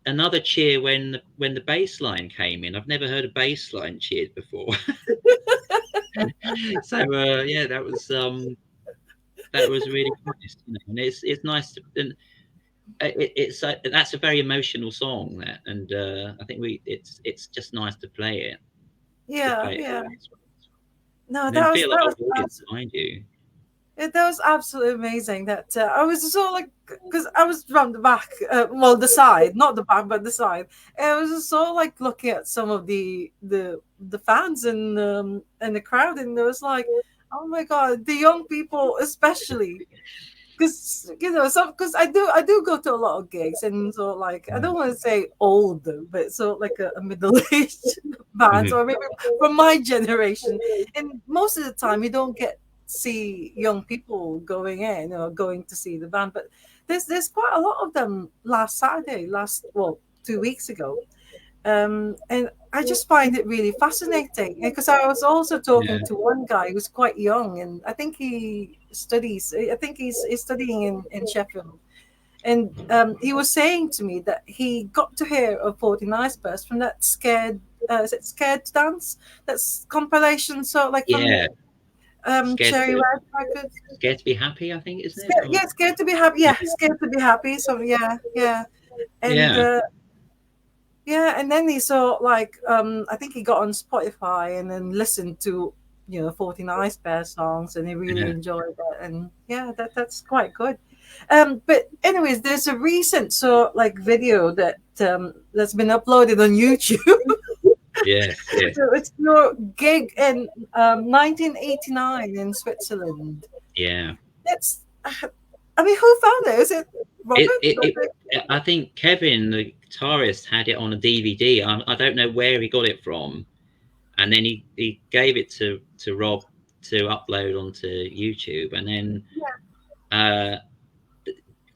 another cheer when the bass line came in. I've never heard a bass line cheered before. So yeah, that was really nice, you know, and it's nice to, and it's that's a very emotional song, that, and I think it's just nice to play it, Yeah, yeah. right, No, and then feel the that whole was audience absolutely, behind you. that was absolutely amazing. That I was so like, because I was from the back, well, the side, not the back, but the side. And I was just so like looking at some of the fans and the crowd, and it was like, oh my god, the young people especially. Because so because I do go to a lot of gigs, and so like I don't want to say old, but so like a middle-aged bands, Mhm. or maybe from my generation, and most of the time you don't get see young people going in or going to see the band, but there's quite a lot of them last Saturday, last, well, 2 weeks ago. And I just find it really fascinating because I was also Yeah, talking to one guy who's quite young, and I think he studies. I think he's studying in Sheffield, and he was saying to me that he got to hear of 49 Spurs from that Scared. Is it Scared to Dance? That's compilation, sort of like from yeah. Scared Cherry to Red Records. Scared to be happy, I think, isn't it? Scared, Or yeah, Scared to be happy. yeah, Yeah, Scared to be happy. So yeah, yeah, and yeah, yeah, and then he saw like I think he got on Spotify and then listened to 49 Spare songs, and he really yeah. enjoyed it, and yeah, that's quite good. But anyways, there's a recent like video that's been uploaded on YouTube. Yes, yes, So it's your gig in 1989 in Switzerland. yeah. That's I mean, who found it? Is it It, Robert? it, it, I think Kevin, the guitarist, had it on a DVD. I don't know where he got it from, and then he gave it to Rob to upload onto YouTube, and then uh,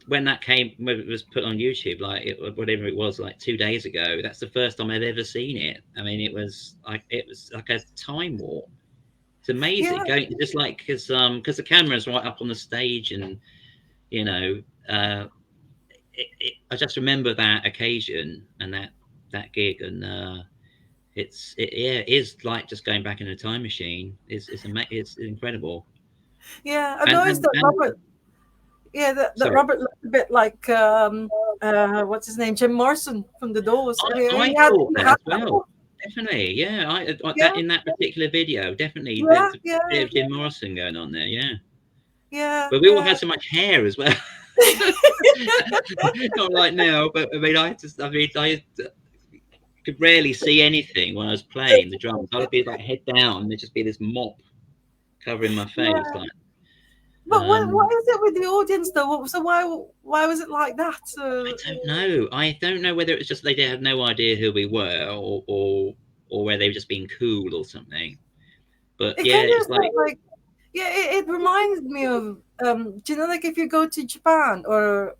when when it was put on YouTube, like whatever it was, like 2 days ago, that's the first time I'd ever seen it. I mean, it was like a time warp. It's Yeah, amazing going, just like because the camera's right up on the stage, and you know uh I just remember that occasion and that gig, and yeah, it is like just going back in a time machine. It's incredible. yeah. I And noticed that and Robert. Yeah, that sorry, Robert looked a bit like what's his name, Jim Morrison from the Doors. I thought He that had as that well. look. Definitely, yeah. That Yeah, in that particular video, definitely yeah, there's a bit yeah, of Jim Morrison going on there. Yeah, yeah, but we all yeah. had so much hair as well. Not like now, but I mean, I could rarely see anything when I was playing the drums. I'd be like head down, and there'd just be this mop covering my face. Yeah. Like, But what um, is it with the audience though? So why was it like that? I don't know. I don't know whether it's just they had no idea who we were, or where they were just being cool or something. But It yeah, kind it's of like, felt like, yeah, it reminds me of do you know, like if you go to Japan or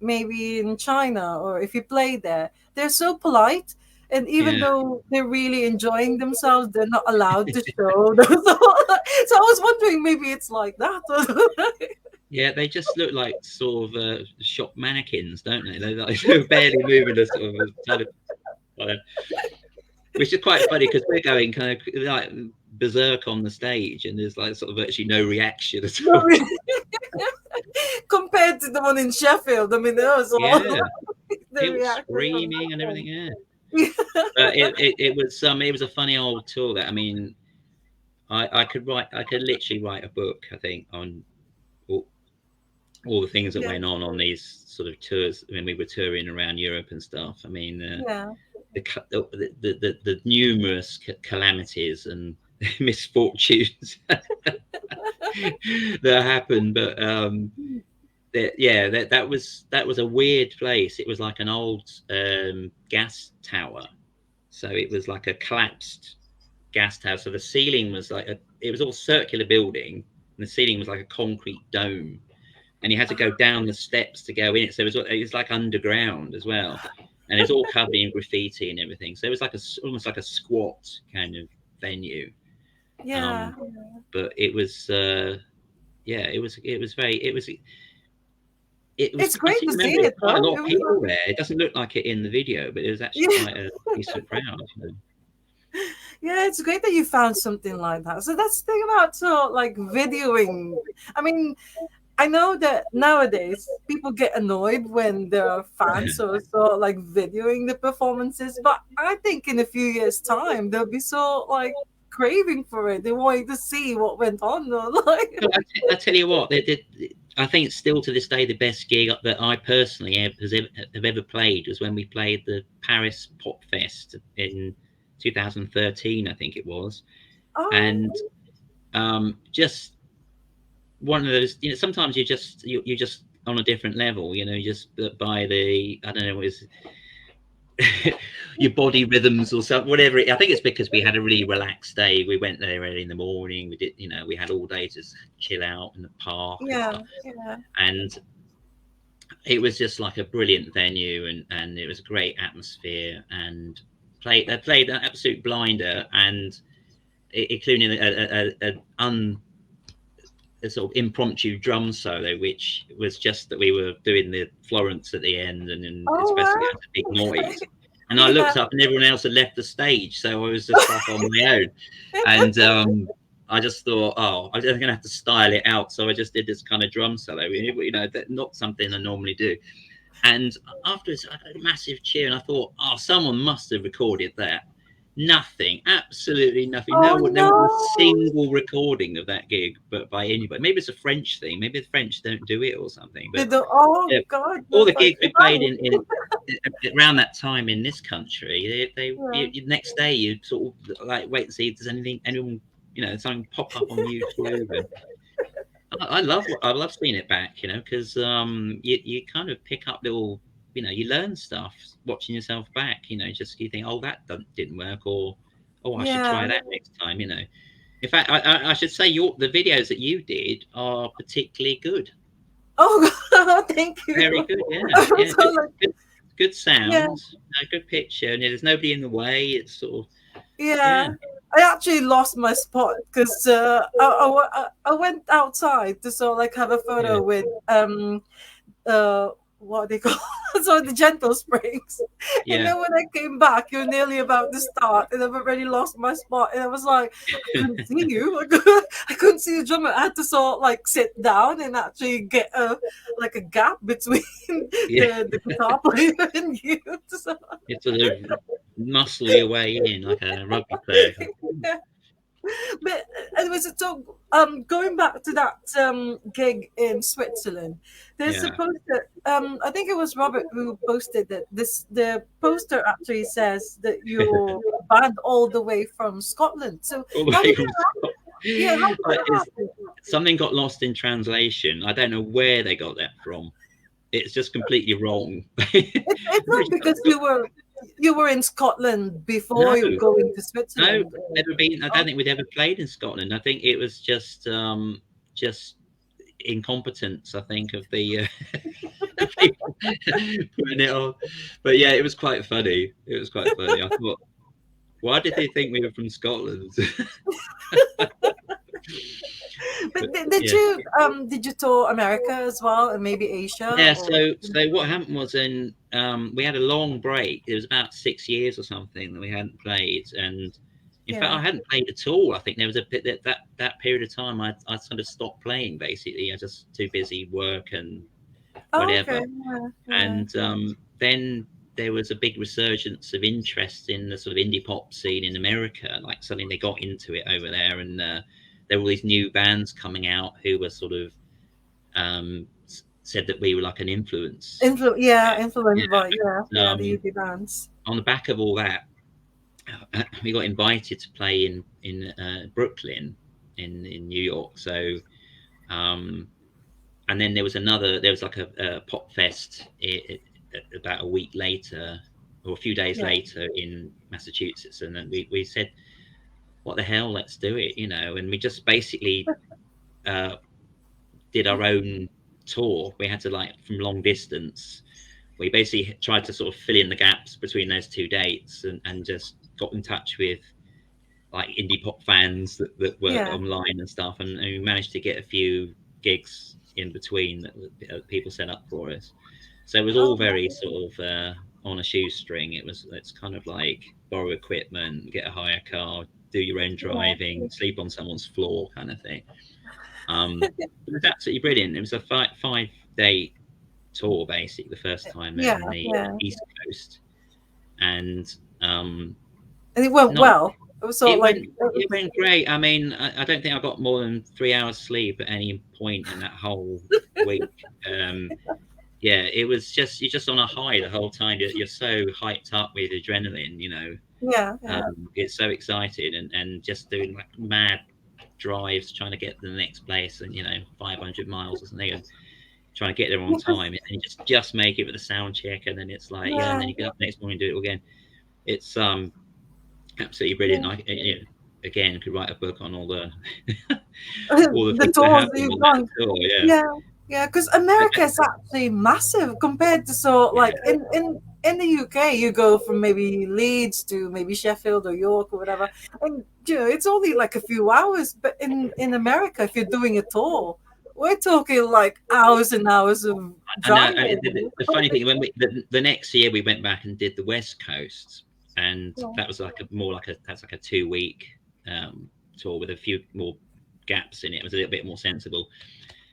maybe in China, or if you play there, they're so polite, and even yeah, though they're really enjoying themselves, they're not allowed to show them. So I was wondering, maybe it's like that. yeah. They just look like sort of shop mannequins, don't they? They're barely moving a sort of kind of, which is quite funny because we're going kind of like berserk on the stage, and there's like sort of virtually no reaction at No, all. compared to the one in Sheffield, I mean, there was all Yeah, the people reaction from screaming and that everything. one. Yeah, it was a funny old tour. That I mean, I could literally write a book. I think on all, all the things that Yeah, went on these sort of tours when we were touring around Europe and stuff. I mean, yeah, the numerous calamities and misfortunes that happened, but yeah, that was a weird place. It was like an old gas tower, so it was like a collapsed gas tower. So the ceiling was like it was all circular building, and the ceiling was like a concrete dome, and you had to go down the steps to go in it. So it was like underground as well, and it's all covered in graffiti and everything. So it was like almost like a squat kind of venue. yeah. Um, but it was yeah, it was It's I great seem to to see remember there it was quite a though. lot It of was people there. It doesn't look like it in the video, but it was actually like, quite a decent crowd. You know. Yeah, it's great that you found something like that. So that's the thing about like videoing. I mean, I know that nowadays people get annoyed when there are fans like videoing the performances, but I think in a few years' time they'll be so like craving for it. They want to see what went on. Like, But I tell you what, they did. I think still to this day the best gig that I personally have ever played was when we played the Paris Pop Fest in 2013, I think it was, and oh just one of those. Sometimes you're just on a different level. You just by the I don't know, is your body rhythms or something, whatever. I think it's because we had a really relaxed day. We went there early in the morning. We did, we had all day to chill out in the park and yeah, stuff. yeah, And it was just like a brilliant venue, and it was a great atmosphere. And they played an absolute blinder, and including a sort of impromptu drum solo, which was just that we were doing the Florence at the end, and it's oh supposed to be like a big wow, noise. And I yeah. looked up, and everyone else had left the stage, so I was just like on my own. And I just thought, oh, I'm going to have to style it out. So I just did this kind of drum solo, not something I normally do. And afterwards, I had a massive cheer, and I thought, oh, someone must have recorded that. Nothing, absolutely nothing. Oh No one, there wasn't a no, single recording of that gig, but by anybody. Maybe it's a French thing. Maybe the French don't do it or something. they But do. Oh yeah, God, all the that's like gigs we played in around that time in this country, yeah, next day you sort of like wait and see if there's anyone, something pop up on YouTube. And I love seeing it back, because you kind of pick up little, you learn stuff watching yourself back. Just you think, oh, that didn't work, or oh, I should yeah. try that next time. In fact, I should say the videos that you did are particularly good, Oh God, thank you. very good. Yeah, I'm yeah, so like, good yeah, sound, good picture, and there's nobody in the way. It's sort of yeah, yeah. I actually lost my spot because I went outside to sort of like have a yeah, photo with what they call so the gentle springs, and yeah. then when I came back you're nearly about to start and I've already lost my spot and I was like I couldn't see you. I couldn't see the drummer. I had to sort of like sit down and actually get a like a gap between Yeah, the guitar player and you. So, you sort of muscle your way in like a rugby player. yeah. But anyways, so going back to that gig in Switzerland, there's a Yeah. poster. I think it was Robert who posted that the poster actually says that you're banned all the way from Scotland. So All the how way did from that Scotland. happen? Yeah, how did that happen? Something got lost in translation. I don't know where they got that from. It's just completely wrong. It's I'm not pretty sure because you were in Scotland no, before you go into no, Switzerland. never been. I don't Oh, think we'd ever played in Scotland. I think it was just incompetence. I think of the people putting it on. But yeah, it was quite funny. It was quite funny. I thought, why did they think we were from Scotland? but But did yeah. you tour America as well and maybe Asia Yeah, or so what happened was we had a long break. It was about 6 years or something that we hadn't played, and in fact, yeah. I hadn't played at all. I think there was a bit that period of time I sort of stopped playing. Basically, I was just too busy work and Oh, whatever. okay. Yeah, yeah, And then there was a big resurgence of interest in the sort of indie pop scene in America. Like suddenly they got into it over there, and there were all these new bands coming out who were sort of said that we were like an influence. Influenced by Yeah. the UB bands. On the back of all that, we got invited to play in Brooklyn, in New York. So, um, and then there was like a pop fest about a week later or a few days Yeah. later in Massachusetts, and then we said, "What the hell? Let's do it!" And we just basically uh, did our own tour. We had to like from long distance. We basically tried to sort of fill in the gaps between those two dates, and just got in touch with like indie pop fans that were Yeah. online and stuff, and we managed to get a few gigs in between that people set up for us. So it was all Oh, very sort of on a shoestring. It's kind of like borrow equipment, get a hire car, do your own driving, sleep on someone's floor, kind of thing. It was absolutely brilliant. It was a 5 day tour, basically, the first time yeah, in the yeah. East Coast, and And it went not well. It was sort of like it went great. I mean, I don't think I got more than 3 hours sleep at any point in that whole week. Yeah, it was just you're just on a high the whole time. You're so hyped up with adrenaline, you know. yeah, yeah. Get so excited and just doing like mad drives trying to get to the next place, and 500 miles or something, and trying to get there on time, and you just make it with a sound check, and then it's like and Yeah, then you get up the next morning and do it again. It's absolutely brilliant. yeah. Again, could write a book on all the all the The things that tours that happened you've on that done. tour. Yeah. Yeah, yeah, because America is actually massive compared to like Yeah. in the UK, you go from maybe Leeds to maybe Sheffield or York or whatever, and it's only like a few hours. But in America, if you're doing a tour, we're talking like hours and hours of I know. driving. The funny thing, when the next year we went back and did the West Coast, and that was like that's like a 2 week tour with a few more gaps in it. It was a little bit more sensible.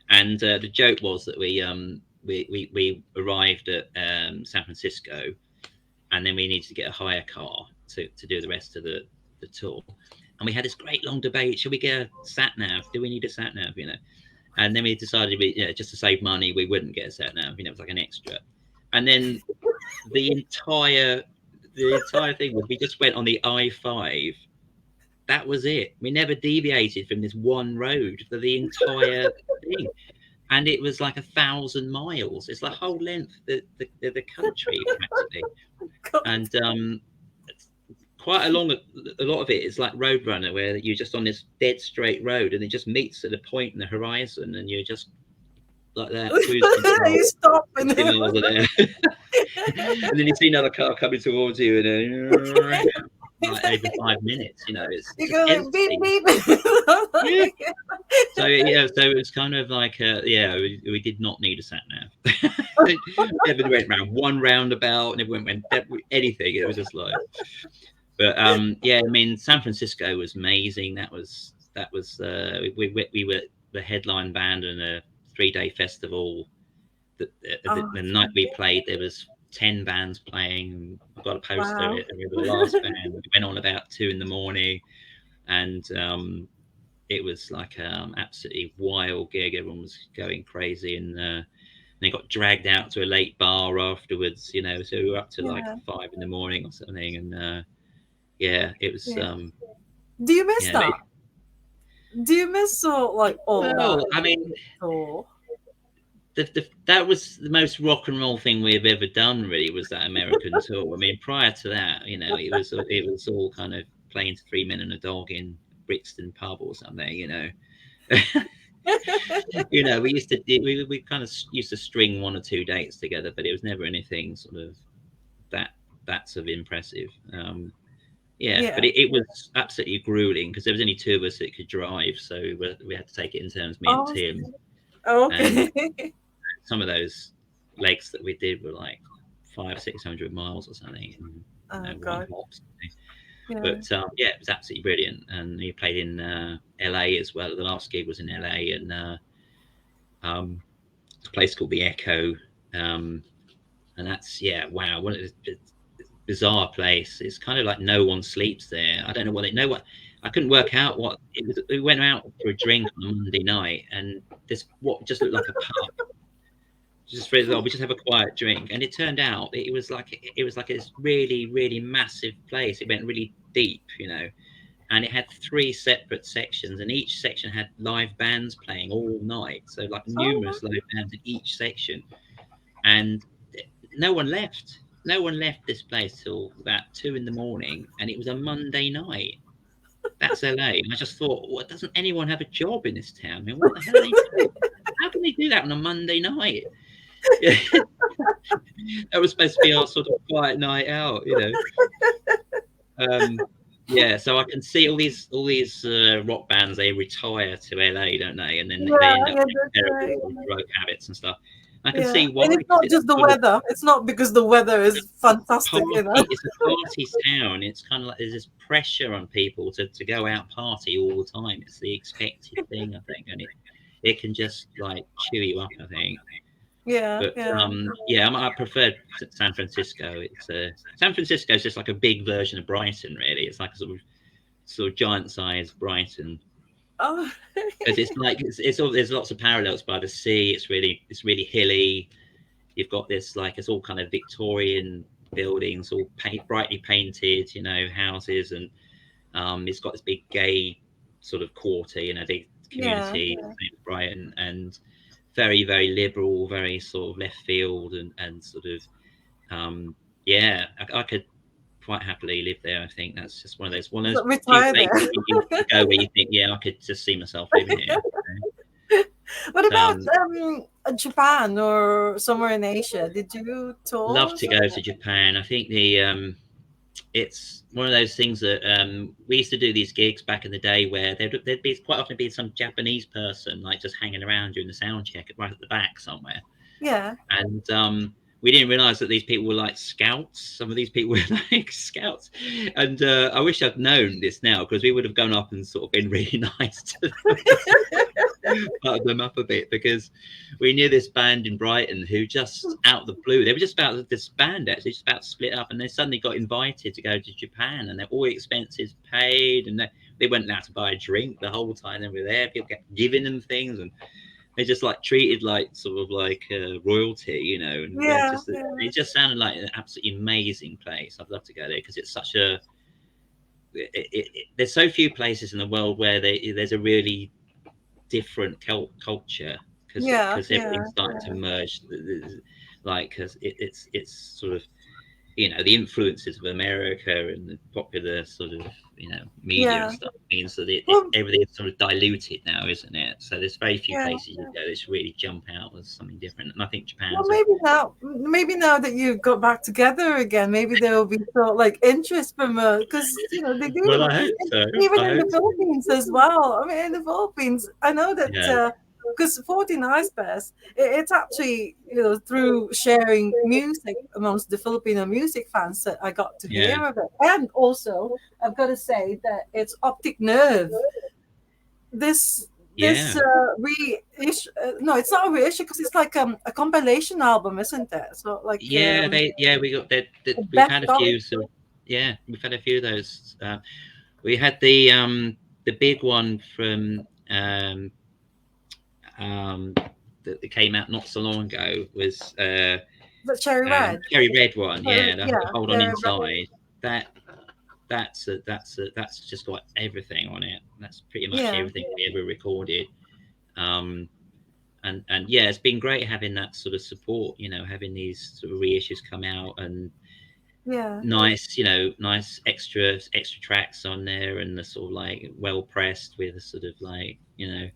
And the joke was that we arrived at San Francisco, and then we needed to get a hire car to do the rest of the tour. And we had this great long debate: should we get a sat nav? Do we need a sat nav? And then we decided just to save money, we wouldn't get a sat nav. It was like an extra. And then the entire thing was we just went on the I-5. That was it. We never deviated from this one road for the entire thing. And it was like 1,000 miles. It's the whole length of the country, practically. And quite a lot of it is like Roadrunner, where you're just on this dead straight road, and it just meets at a point in the horizon, and you're just like that. You stop and there. And then you see another car coming towards you, and then like every 5 minutes, it's you go like beep beep. Yeah. So it was kind of like we did not need a sat nav. Never went round one roundabout, never went anything. It was just like, but I mean, San Francisco was amazing. That was we were the headline band in a 3-day festival. The night we played, there was 10 bands playing. I've got a poster of it. We were the last band. We went on about 2 a.m, and it was like absolutely wild gig. Everyone was going crazy, and they got dragged out to a late bar afterwards. So we were up to like 5 a.m. or something, and it was. Do you miss that? Do you miss like all that? I mean, that was the most rock and roll thing we've ever done. Really, was that American tour. I mean, prior to that, it was all kind of playing to 3 Men and a Dog in Brixton pub or something. We used to we kind of used to string 1 or 2 dates together, but it was never anything sort of that sort of impressive. But it was absolutely grueling because there was only 2 of us that could drive, so we had to take it in turns, me and Tim. Okay. And some of those legs that we did were like 500-600 miles or something. And, God. Yeah. But it was absolutely brilliant. And he played in LA as well. The last gig was in LA, and it's a place called the Echo, and that's wow, what a bizarre place. It's kind of like no one sleeps there. I don't know what I couldn't work out what it was. We went out for a drink on a Monday night, and this what just looked like a pub. We just have a quiet drink, and it turned out it was like this really, really massive place. It went really deep, and it had 3 separate sections, and each section had live bands playing all night. So like numerous live bands in each section, and no one left. No one left this place till about 2 a.m, and it was a Monday night. That's LA. And I just thought, well, doesn't anyone have a job in this town? I mean, what the hell are they doing? How can they do that on a Monday night? That was supposed to be our sort of quiet night out, So I can see all these rock bands, they retire to LA, don't they? And then they end up with terrible drug habits and stuff. I can Yeah, see why, and it's because not it's just the sort of weather. It's not because the weather is fantastic, you know. party. It's a party town. It's kind of like there's this pressure on people to go out party all the time. It's the expected thing, I think, and it can just like chew you up, I think. Yeah, But yeah. yeah, I prefer San Francisco. It's San Francisco is just like a big version of Brighton, really. It's like a sort of giant sized Brighton, Oh, because it's like it's all, there's lots of parallels by the sea. It's really hilly. You've got this like it's all kind of Victorian buildings, all brightly painted, houses, and it's got this big gay sort of quarter, big yeah, community, Brighton, and very very liberal, very sort of left field, and sort of yeah, I could quite happily live there. I think that's just one of those few retire there. places you go where you think, yeah, I could just see myself living here. What about Um, Japan or somewhere in Asia? Did you love tour? to go to Japan. I think it's one of those things that we used to do these gigs back in the day where there'd be quite often be some Japanese person like just hanging around during the sound check right at the back somewhere, Yeah, and we didn't realize that these people were like scouts. Some of these people were like scouts, and I wish I'd known this now, because we would have gone up and sort of been really nice to them, buttered them up a bit, because we knew this band in Brighton who just out of the blue, they were just about to disband, actually, just about to split up, and they suddenly got invited to go to Japan, and they're all expenses paid, and they weren't allowed to buy a drink the whole time they were there. People kept giving them things, and they just like treated like sort of like royalty, and they're yeah, just yeah, it just sounded like an absolutely amazing place. I'd love to go there, because it's such a there's so few places in the world where there's a really different culture, because yeah, yeah, everything's starting to merge, like because it's sort of the influences of America and the popular sort of media and yeah. stuff means that Well, everything is sort of diluted now, isn't it? So there's very few yeah. places you go that really jump out as something different, and I think Well, Japan's a maybe now that you got back together again, maybe there will be sort of like interest from because they well, do I hope so. even I in hope the so. Philippines as well. I mean, in the Philippines, I know Yeah, that because 14 Ice Bears, it's actually through sharing music amongst the Filipino music fans that I got to yeah, hear of it, and also I've got to say that it's Optic Nerve this yeah, reissue no, it's not a reissue because it's like a compilation album, isn't it? So like we got that. a We've best had a of. few, so yeah, we've had a few of those. We had the big one from um, that came out not so long ago, was The Cherry Red. Cherry Red one. Yeah, the Yeah, Hold On Cherry Red. Inside. That that's just got everything on it. That's pretty much Yeah, everything we ever recorded. Um, and yeah, it's been great having that sort of support. Having these sort of reissues come out, and yeah, nice extra tracks on there, and the sort of like well pressed with a sort of like yeah.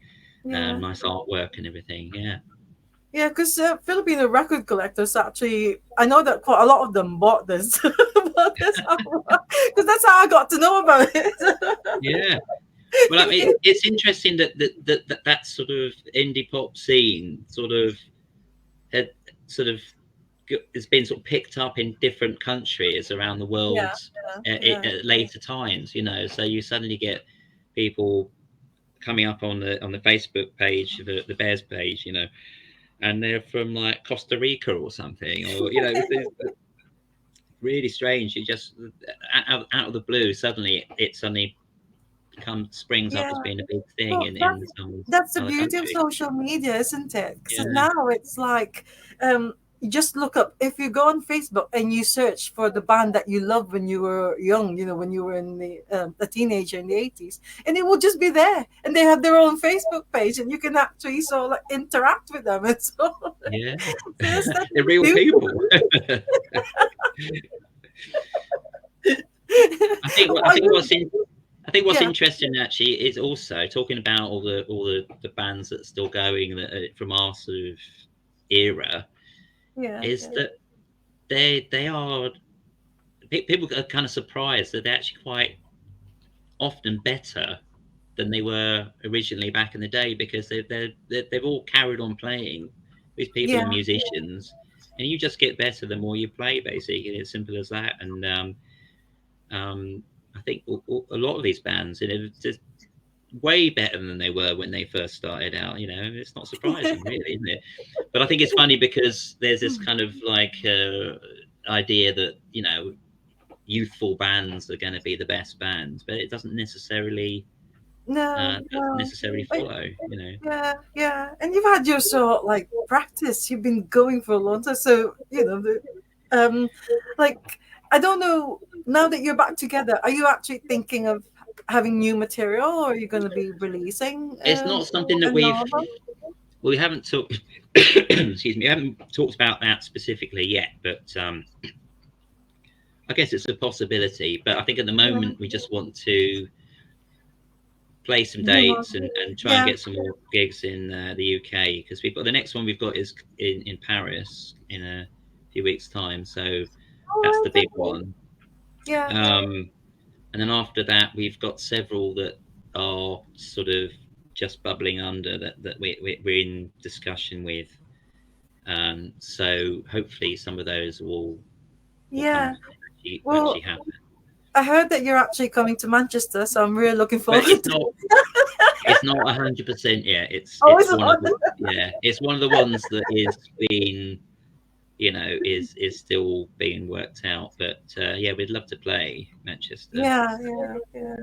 nice artwork and everything. Yeah. Yeah, because Filipino record collectors actually, I know that quite a lot of them bought this, bought this because that's how I got to know about it. Yeah. Well, I mean, it's interesting that sort of indie pop scene had sort of has been sort of picked up in different countries around the Yeah, world yeah, at later times. So you suddenly get people coming up on the Facebook page, the Bears page, and they're from like Costa Rica or something, or it's really strange. You just out of the blue, suddenly it suddenly springs up yeah. as being a big thing Well, in some that's the other beauty of country. social media, isn't it? Because Yeah, now it's like, you just look up. If you go on Facebook and you search for the band that you loved when you were young, when you were in a teenager in the 80s, and it will just be there. And they have their own Facebook page, and you can actually sort of like interact with them. And so, yeah, that's they're the real beauty. people. I think What I are think you? what's Yeah, interesting actually is also talking about all the bands that are still going, that from our sort of era, yeah, is that they are people are kind of surprised that they're actually quite often better than they were originally back in the day, because they've all carried on playing These people Yeah. are musicians, and you just get better the more you play. Basically, it's simple as that. And I think a lot of these bands, just way better than they were when they first started out. It's not surprising, really, isn't it? But I think it's funny because there's this kind of like idea that youthful bands are going to be the best bands, but it No, doesn't no. necessarily But follow. yeah, yeah. And you've had your sort of like practice. You've been going for a long time. So, like, I don't know, now that you're back together, are you actually thinking of having new material, or are you going to be releasing It's not something that an album? we haven't talked. Excuse me, we haven't talked about that specifically yet, but I guess it's a possibility. But I think at the Yeah. moment we just want to play some You want- dates and try and Yeah. get some more gigs in the UK, because we've got the next one we've got is in Paris in a few weeks' time. So that's Oh, the okay. big one. Yeah. And then after that, we've got several that are sort of just bubbling under that we're in discussion with. So hopefully some of those will kind of Yeah. actually Well, happen. I heard that you're actually coming to Manchester, so I'm really looking But forward it's to not it. it's not 100% yet. Oh, is It's it one of on? the it's one of the ones that is being is still being worked out. But yeah, we'd love to play Manchester. Yeah, yeah, yeah.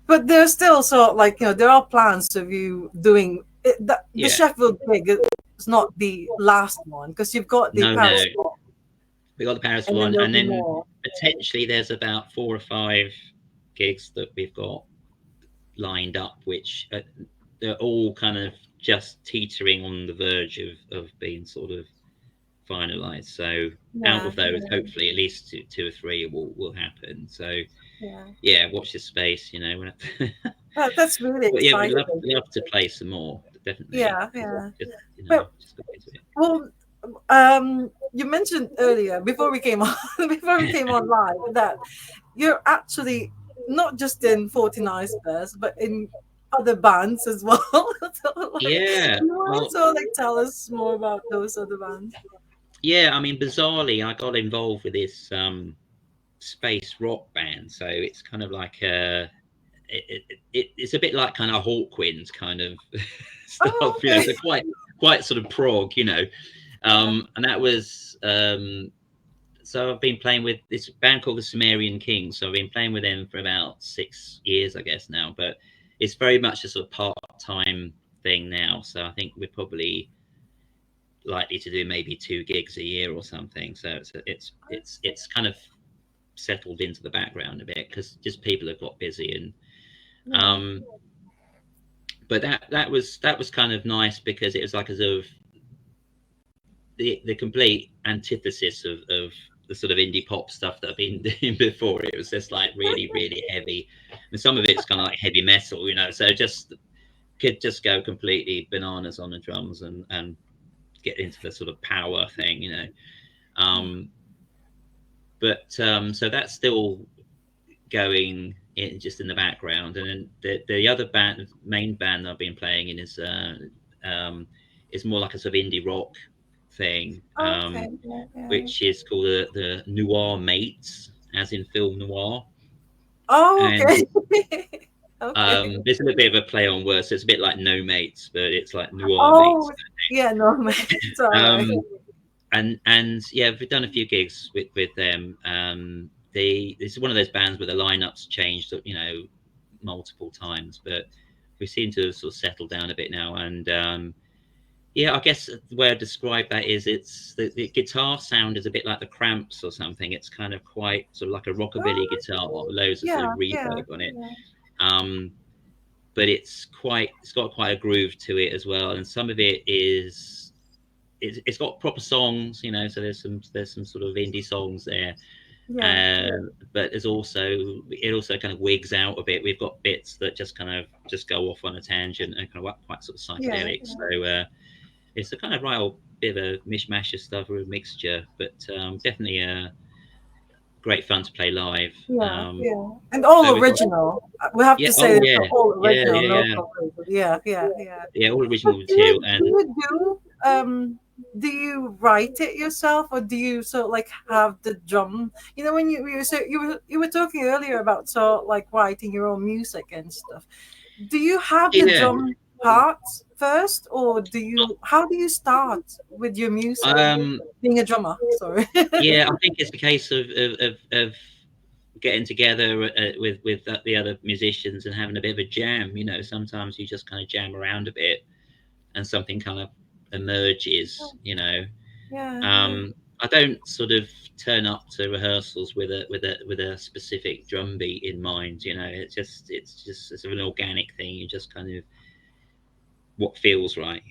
But there's still sort of like, there are plans of you doing it, the Yeah, Sheffield gig is not the last one, because you've got the no, Paris one, we got the Paris and then one, there'll and be then more. potentially there's about 4 or 5 gigs that we've got lined up, which they're all kind of just teetering on the verge of being sort of finalized. So out Yeah, of those, yeah, hopefully at least two or three will happen. So yeah. yeah, watch this space. That's really But yeah, we'd exciting. love to play some more, definitely. Yeah, yeah. Just But just got into it. well, you mentioned earlier before we came on before we came on live that you're actually not just in 49 Spurs, but in other bands as well. So, like, Yeah, you want well, to like tell us more about those other bands? yeah. I mean, bizarrely, I got involved with this space rock band, so it's kind of like it's a bit like kind of Hawkwind's kind of Oh, stuff, okay. so quite sort of prog. Yeah. And that was so I've been playing with this band called the Sumerian Kings. So I've been playing with them for about 6 years, I guess now, but it's very much a sort of part-time thing now. So I think we're probably likely to do maybe 2 gigs a year or something. So it's kind of settled into the background a bit because just people have got busy. And Yeah. but that was kind of nice because it was like a sort of the complete antithesis of the sort of indie pop stuff that I've been doing before. It was just like really, really heavy, and some of it's kind of like heavy metal. So just could just go completely bananas on the drums and get into the sort of power thing. Um, but so that's still going just in the background, and then the other main band I've been playing in is more like a sort of indie rock thing, Okay. Yeah, yeah. which is called the Noir Mates, as in film noir. Oh, And okay. Okay. there's a little bit of a play on words. So it's a bit like No Mates, but it's like Noir Mates. Oh, yeah. No, man. It's all right. Um, and yeah, we've done a few gigs with them. It's one of those bands where the lineups changed, multiple times, but we seem to have sort of settled down a bit now. And yeah, I guess the way I describe that is it's the guitar sound is a bit like the Cramps or something. It's kind of quite sort of like a rockabilly Oh, guitar, loads of sort of yeah, yeah, reverb on it. yeah, Um, but it's got quite a groove to it as well, and some of it is it's got proper songs. So there's some sort of indie songs there. yeah, But it also kind of wigs out a bit. We've got bits that just kind of just go off on a tangent and kind of quite sort of yeah, psychedelic. yeah, So it's a kind of right old bit of a mishmash of stuff or a mixture, but definitely great fun to play live. yeah, yeah. And all So we've got original. We have yeah, to say oh that yeah, they're all yeah, original, yeah, no yeah, covers. Yeah, yeah, yeah. yeah, all But original material. And um do you write it yourself, or do you sort of like have the drum? When you were talking earlier about sort of like writing your own music and stuff. Do you have the Yeah. drum parts first, or how do you start with your music? Um, Being a drummer, sorry. yeah, I think it's a case of getting together with the other musicians and having a bit of a jam. Sometimes you just kind of jam around a bit, and something kind of emerges. Yeah, yeah. I don't sort of turn up to rehearsals with a specific drum beat in mind. It's an organic thing. You just kind of what feels right.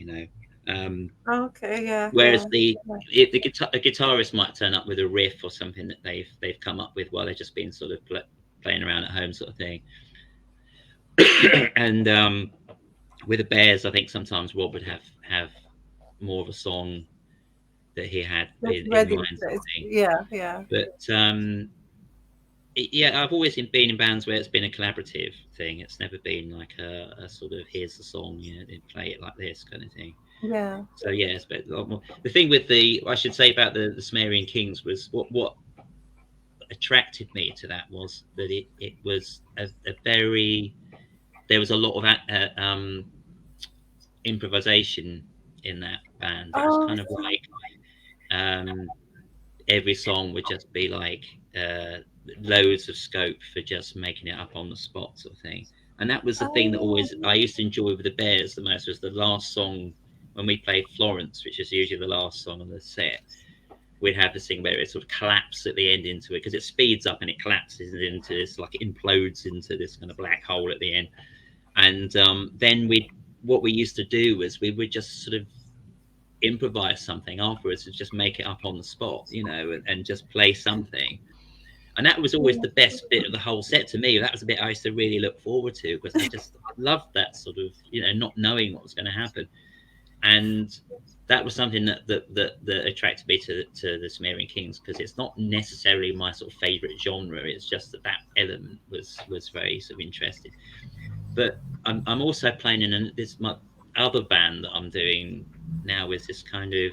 Um, Okay, yeah, Whereas yeah. a guitarist might turn up with a riff or something that they've come up with while they're just been sort of playing around at home, sort of thing. And with the Bears, I think sometimes Rob would have more of a song that he had That's in ready. mind, sort of thing. Yeah, yeah. But yeah, I've always been in bands where it's been a collaborative thing. It's never been like a sort of here's the song, they play it like this kind of thing. Yeah. So yes, but a lot more. The thing with I should say about the Sumerian Kings was what attracted me to that was that it was a very there was a lot of improvisation in that band. It was Oh, kind of like um, every song would just be like uh, loads of scope for just making it up on the spot, sort of thing. And that was the thing that oh, always I used to enjoy with the Bears the most was the last song when we played Florence, which is usually the last song on the set. We'd have this thing where it sort of collapses at the end into it because it speeds up and it collapses into this, like it implodes into this kind of black hole at the end. And then what we used to do was we would just sort of improvise something afterwards and just make it up on the spot, and just play something. And that was always yeah. the best bit of the whole set to me. That was the bit I used to really look forward to because I loved that sort of, not knowing what was going to happen. And that was something that attracted me to the Sumerian Kings because it's not necessarily my sort of favorite genre. It's just that element was very sort of interesting. But I'm also playing in this my other band that I'm doing now is this kind of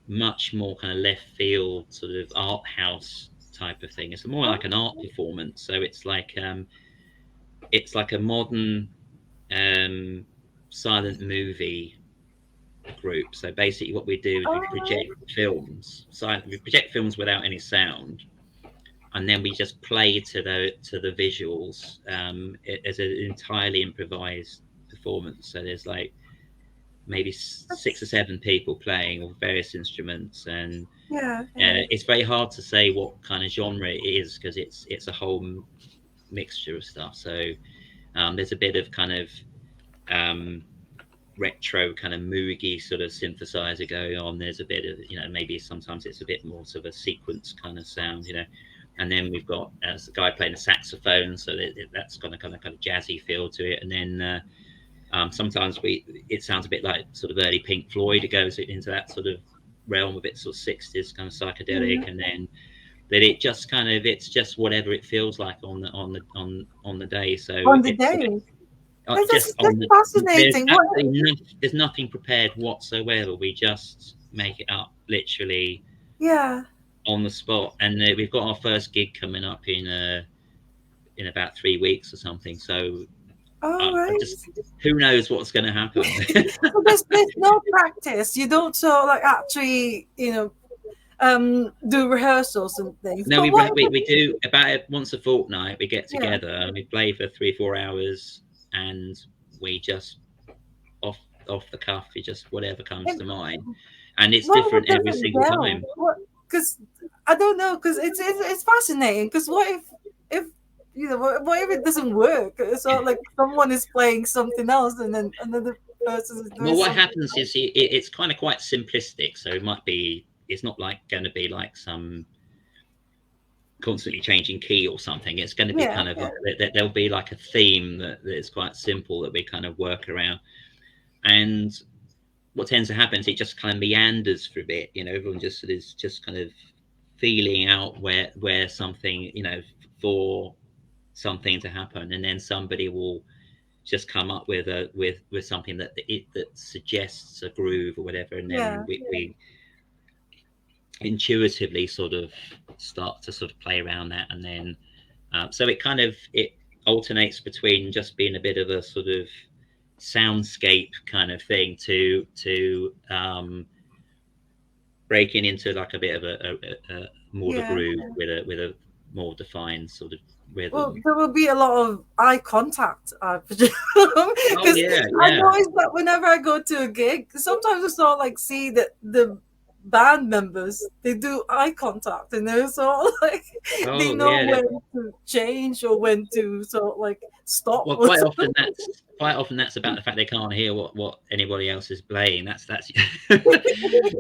much more kind of left field sort of art house type of thing. It's more like an art performance. So it's like a modern um, silent movie group. So basically, what we do is we Oh, project films, silent. We project films without any sound, and then we just play to the visuals as an entirely improvised performance. So there's like maybe six or seven people playing all various instruments, and yeah, yeah. it's very hard to say what kind of genre it is because it's a whole mixture of stuff. So there's a bit of kind of um, retro kind of moogie sort of synthesizer going on. There's a bit of maybe sometimes it's a bit more sort of a sequence kind of sound. And then we've got a guy playing a saxophone, so that's got a kind of jazzy feel to it. And then sometimes it sounds a bit like sort of early Pink Floyd. It goes into that sort of realm, a bit sort of 60s kind of Yeah. psychedelic, and then it just kind of it's just whatever it feels like on the day. So On the it's sort of day. That's just just on that's the fascinating. What? there's nothing prepared whatsoever. We just make it up literally Yeah. on the spot. And we've got our first gig coming up in about 3 weeks or something. So All I right. just who knows what's going to happen. So there's no practice. You don't sort of like actually do rehearsals and things. No, But we, what we if we do about once a fortnight. We get yeah. together and we play for 3 4 hours, and we just off off the cuff. We just whatever comes If, to mind, and it's what if different it every doesn't single gel? time. What? Because I don't know. Because it's fascinating. Because what if what if it doesn't work? So like someone is playing something else and then another person is doing Well, what something happens else. is it's kind of quite simplistic. So it might be it's not like going to be like some constantly changing key or something. It's going to be Yeah. kind of Yeah. like there'll be like a theme that is quite simple that we kind of work around. And what tends to happen is it just kind of meanders for a bit. Everyone just is just kind of feeling out where something for something to happen, and then somebody will just come up with something that suggests a groove or whatever, and then Yeah. we intuitively sort of start to sort of play around that, and then so it alternates between just being a bit of a sort of soundscape kind of thing to breaking into like a bit of a more of a Yeah. groove with a more defined sort of Well, rhythm. there will be a lot of eye contact, I presume, Oh because yeah, I yeah. noticed that whenever I go to a gig, sometimes I sort of like see that the band members they do eye contact, and they're sort of like they Oh know yeah. when to change or when to sort of like stop Well, or something. quite often that's about the fact they can't hear what anybody else is playing. That's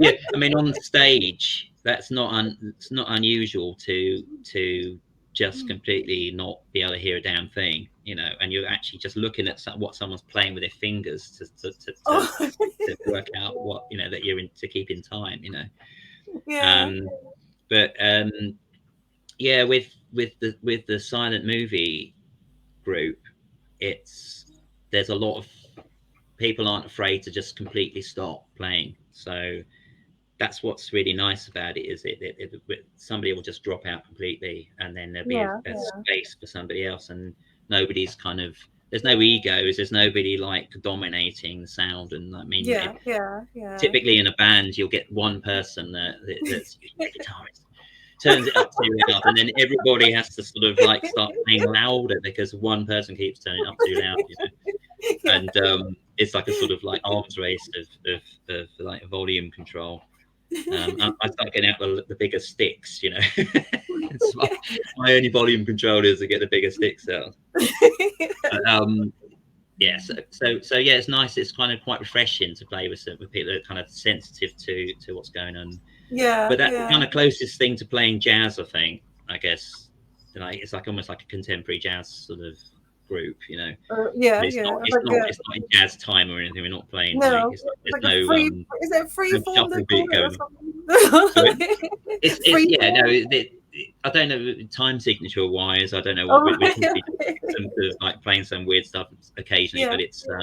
yeah. I mean, on stage, it's not unusual to just completely not be able to hear a damn thing, you know, and you're actually just looking at what someone's playing with their fingers Oh, to work out what you know that you're in to keep in time, you know. yeah, Um, but yeah, with the silent movie group, it's there's a lot of people aren't afraid to just completely stop playing. So that's what's really nice about it is somebody will just drop out completely, and then there'll be yeah, a yeah, space for somebody else, and nobody's kind of there's no egos, there's nobody like dominating the sound. And I mean, yeah, yeah, yeah. typically in a band, you'll get one person that's usually a guitarist turns it up too loud, and then everybody has to sort of like start playing louder because one person keeps turning it up too loud, you know. Yeah. And it's like a sort of like arms race of like volume control. I start getting out the bigger sticks, you know. It's my only volume control is to get the bigger sticks out. But, yeah, so yeah, it's nice. It's kind of quite refreshing to play with people that are kind of sensitive to what's going on. Yeah, But that's the yeah, kind of closest thing to playing jazz, I think. I guess like it's like almost like a contemporary jazz sort of group, you know. But yeah, yeah. It's like a it's not in jazz time or anything. We're not playing like no, it's there's like a free. Is it free no form they shuffle call beat it or going. So something? it's Free yeah no form. I don't know time signature wise. I don't know what Oh, we could yeah, be doing some sort of like playing some weird stuff occasionally, yeah, but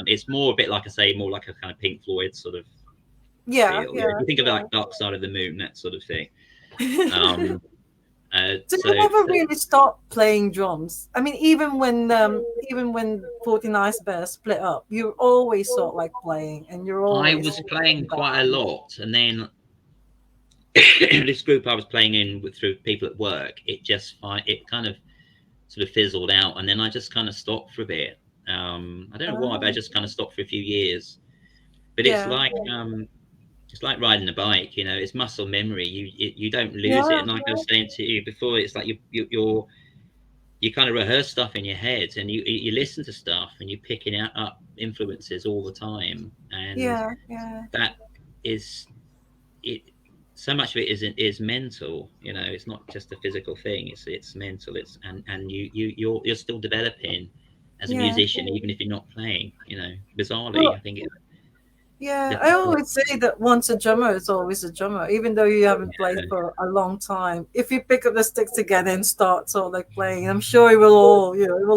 it's more a bit like I say, more like a kind of Pink Floyd sort of yeah, feel. Yeah, if yeah, you think of yeah. like Dark Side of the Moon, that sort of thing. Um, So you never so really stopped playing drums. I mean, even when 49 Bears split up, you always sort of like playing, and you're I always was playing in quite a band. lot, and then this group I was playing in with through people at work, it kind of sort of fizzled out, and then I just kind of stopped for a bit. I don't know why, but I Oh, just kind of stopped for a few years. But yeah, it's like riding a bike, you know. It's muscle memory. You don't lose it. yeah, And like I was saying to you before, it's like you kind of rehearse stuff in your head, and you listen to stuff, and you're picking up influences all the time, and yeah, yeah, that is it. So much of it is mental, you know. It's not just a physical thing. It's mental. And you're still developing as a yeah. musician, even if you're not playing. You know, bizarrely, I Well, think it yeah, I definitely. always say that once a drummer is always a drummer, even though you haven't played for a long time. If you pick up the sticks again and start sort of like playing, I'm sure it will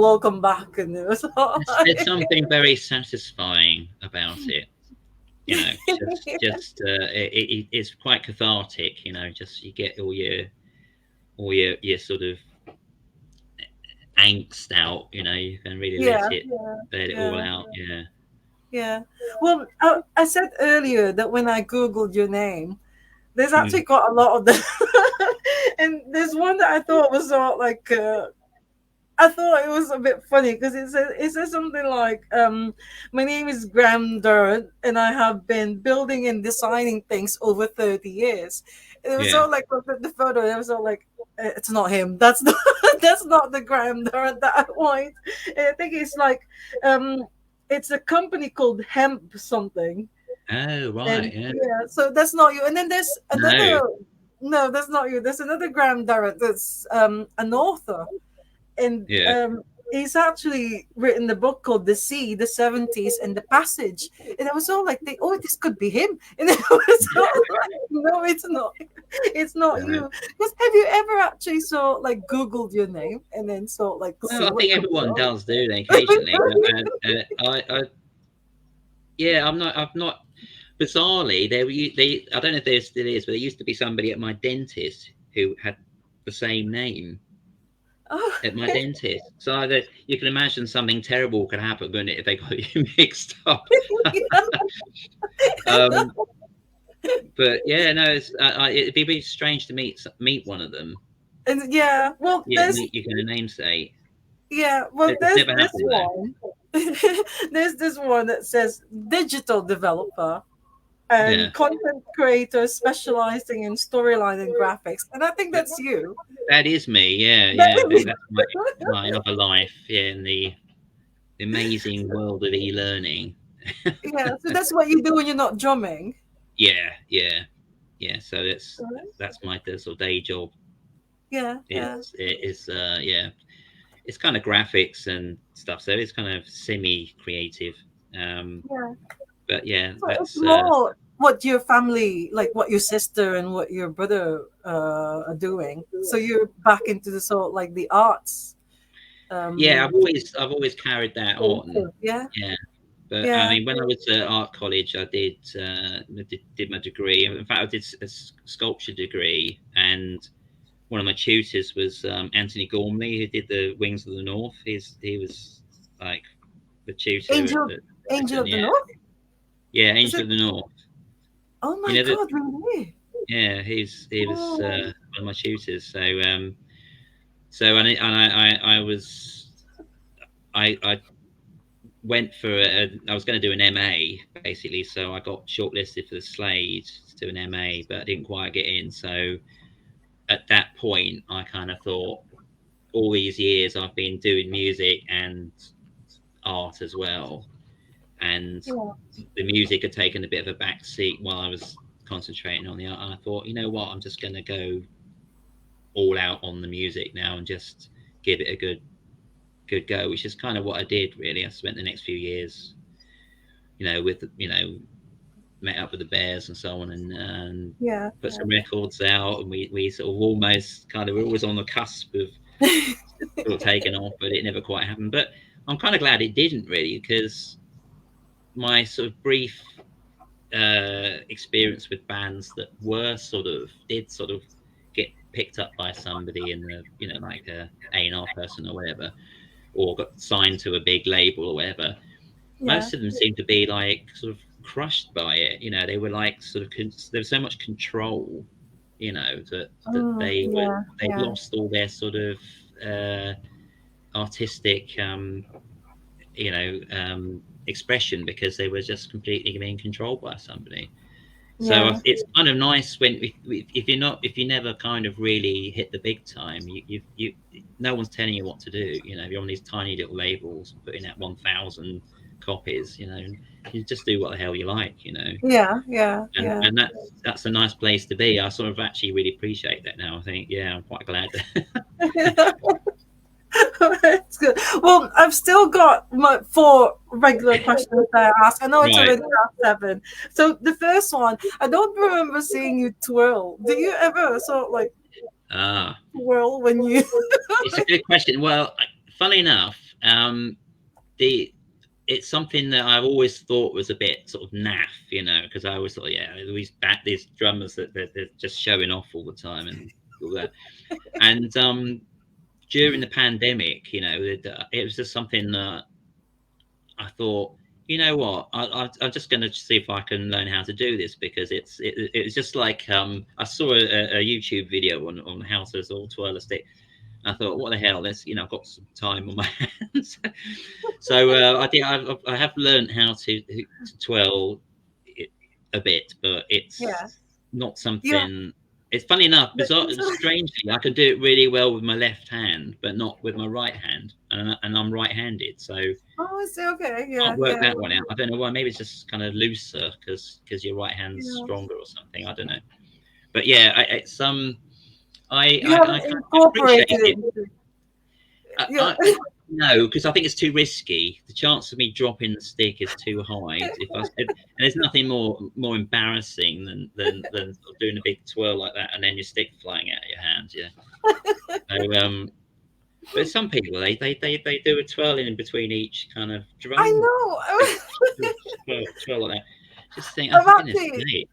all come back, and it was all There's like, something very satisfying about it, you know. It's quite cathartic, you know. Just you get all your sort of angst out, you know. You can really yeah, let it all yeah, out. Yeah. yeah. Well, I said earlier that when I googled your name, there's Hmm. actually got a lot of them, and there's one that I thought was sort of like. I thought it was a bit funny because it says something like, "My name is Graham Durrant, and I have been building and designing things over 30 years." And it was Yeah. all like looked at the photo, and it was all like, "It's not him. That's not that's not the Graham Durrant that I want." And I think it's like, um, it's a company called Hemp something, Oh right. and Yeah. yeah, so that's not you. And then there's No. another. No, that's not you. There's another Graham Durrant that's an author, and Yeah. he's actually written the book called The Sea, the 70s, and the Passage. And I was all like, oh, this could be him. And I was all like, no, it's not. It's not Uh, you. Because have you ever actually sort like Googled your name and then sort like well, see I what think comes everyone up? does do that occasionally, but yeah, I'm not. Bizarrely, I don't know if there still is, but there used to be somebody at my dentist who had the same name Oh, at my dentist. So you can imagine something terrible could happen, couldn't it, if they got you mixed up? um, but yeah, no, it'd be really strange to meet one of them. and yeah. Well, Yeah, meet you kind of namesake. yeah. Well, It's there's never this happened though. one. There's this one that says digital developer and Yeah, content creator specializing in storyline and graphics, and I think that's you. that is me. Yeah, That yeah. I think is that's my other life. Yeah, in the amazing world of e-learning. yeah. So that's what you do when you're not drumming. Yeah, yeah, yeah. So that's my sort of day job. Yeah, yeah. Yeah, it's kind of graphics and stuff. So it's kind of semi-creative. Um, Yeah. but yeah, So it's that's more what your family, like what your sister and what your brother are doing. So you're back into the sort like the arts. yeah. Um, I've always carried that on. yeah, Yeah. But I yeah. mean, when I was at art college, I did my degree. In fact, I did a sculpture degree, and one of my tutors was Anthony Gormley, who did the Wings of the North. He was like the tutor Angel, at Angel Britain, of the yeah, North. yeah, Is Angel it? of the North. Oh You my know that, God, really? yeah, he was Oh, one of my tutors. So I was I went for I was going to do an MA basically, so I got shortlisted for the Slade to do an MA, but I didn't quite get in. So at that point, I kind of thought, all these years I've been doing music and art as well, and yeah, the music had taken a bit of a back seat while I was concentrating on the art. And I thought, you know what, I'm just going to go all out on the music now and just give it a good go, which is kind of what I did really. I spent the next few years, with met up with the Bears and so on, and yeah, put some records out, and we sort of almost kind of, we're always on the cusp of yeah. sort of taking off, but it never quite happened. But I'm kind of glad it didn't really, because my sort of brief experience with bands that did sort of get picked up by somebody in the, like A&R person or whatever, or got signed to a big label or whatever, Yeah. most of them seemed to be like sort of crushed by it. They were like sort of there was so much control, that Yeah, they'd yeah, lost all their sort of uh, artistic, expression, because they were just completely being controlled by somebody. So yeah. it's kind of nice when if you never kind of really hit the big time, you no one's telling you what to do. You're on these tiny little labels putting out 1,000 copies. And you just do what the hell you like. Yeah, yeah, And yeah. and that's a nice place to be. I sort of actually really appreciate that now. I think, yeah, I'm quite glad. That's good. Well, I've still got my 4 regular questions that I ask. I know it's Right. already past 7. So the first one, I don't remember seeing you twirl. Do you ever sort of like Ah, twirl when you? it's a good question. Well, funny enough, the it's something that I've always thought was a bit sort of naff, because I always thought, yeah, these drummers that they're just showing off all the time and all that. And during the pandemic, it was just something that I thought, you know what, I'm just going to see if I can learn how to do this, because it was just like, I saw a YouTube video on how to sort of twirl a stick. I thought, what the hell? I've got some time on my hands. So I have learned how to twirl it a bit, but Yeah, it's not yeah. something. It's funny enough, bizarre, strangely, I can do it really well with my left hand, but not with my right hand, and I'm right-handed, so I Oh, it's okay. can't Yeah, work yeah, that one out. I don't know why. Maybe it's just kind of looser because your right hand's yeah. stronger or something. I don't know. But yeah, it's You I haven't kind of appreciate incorporated it it. into. I, Yeah, I No, because I think it's too risky. The chance of me dropping the stick is too high. If I and there's nothing more embarrassing than sort of doing a big twirl like that and then your stick flying out of your hands. Yeah. So but some people they do a twirling in between each kind of I drum. know. Twirl like that. Just think, oh, I'm for goodness actually,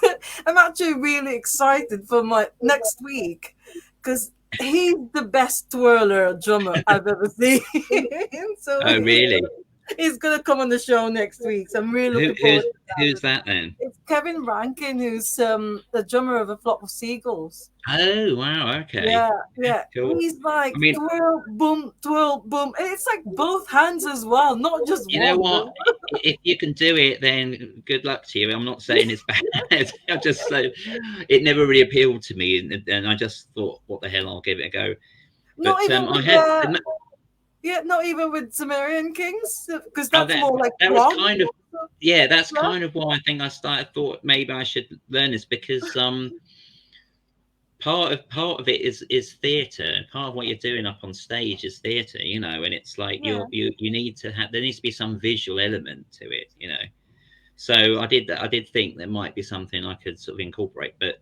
sake. I'm actually really excited for my next week because he's the best twirler drummer I've ever seen. So Oh, really? he's gonna come on the show next week. So I'm really Who, looking forward who's to who's that. that then? It's Kevin Rankin, who's the drummer of a flock of seagulls. Oh, wow. Okay. Yeah, yeah. Cool. He's I like mean, twirl, boom. And it's like both hands as well, not just you know one. what? If you can do it, then good luck to you. I'm not saying it's bad. I just say it never really appealed to me, and I just thought, what the hell? I'll give it a go. Not But even I with had yeah, not even with Sumerian kings, because oh, that's more like that was clog. kind of yeah. That's Yeah, kind of why I think I started thought maybe I should learn this because part of it is theatre. Part of what you're doing up on stage is theatre, and it's like yeah. you need to have there needs to be some visual element to it. So I did think there might be something I could sort of incorporate, but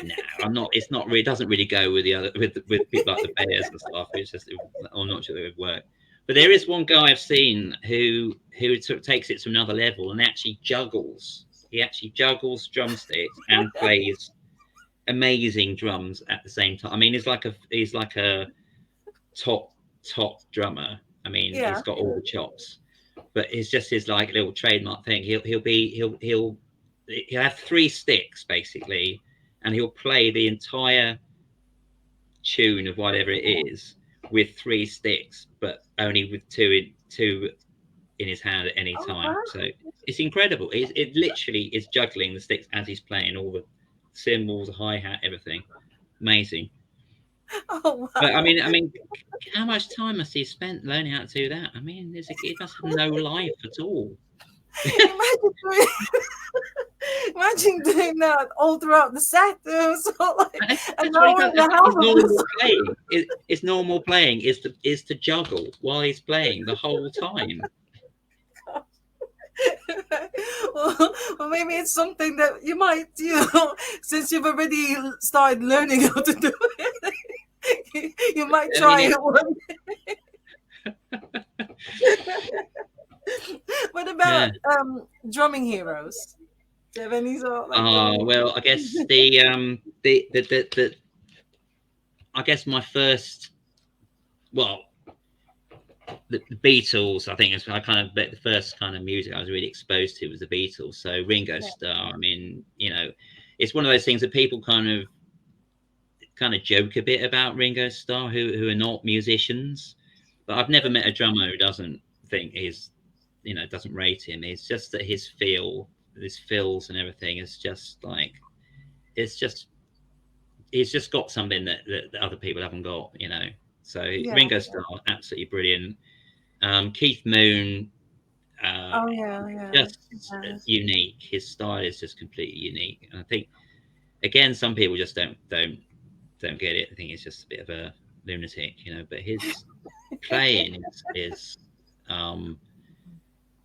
no, I'm not. It's not really. It doesn't really go with the other with people like the Bears and stuff. It's just I'm not sure it would work. But there is one guy I've seen who sort of takes it to another level and actually juggles. He actually juggles drumsticks and plays amazing drums at the same time. I mean, he's like a top drummer. I mean, Yeah. he's got all the chops, but it's just his like little trademark thing. He'll have three sticks basically, and he'll play the entire tune of whatever it is with three sticks, but only with two in his hand at any Oh time. wow. So it's incredible. It literally is juggling the sticks as he's playing all the cymbals, hi hat, everything. Amazing. Oh But wow. I mean, how much time must he have spent learning how to do that? I mean, he must have no life at all. Imagine doing, imagine doing that all throughout the set. So like And an that's what he hour does. and a half His of this. normal playing. His normal playing is to juggle while he's playing the whole time. Well, maybe it's something that you might, since you've already started learning how to do it, you might I mean, try it one. What yeah. about drumming heroes? Do you have any sort of, like Oh any? well, I guess the I guess my first well the Beatles. I think it's I kind of the first kind of music I was really exposed to was the Beatles. So Ringo Yeah, Starr. I mean, it's one of those things that people kind of joke a bit about Ringo Starr who are not musicians. But I've never met a drummer who doesn't think doesn't rate him. It's just that his fills and everything is just like it's just he's just got something that other people haven't got. So yeah. Ringo Starr, absolutely brilliant. Keith Moon, uh, Oh yeah, yeah, just yeah. unique. His style is just completely unique, and I think again some people just don't get it. I think he's just a bit of a lunatic. But his playing is um,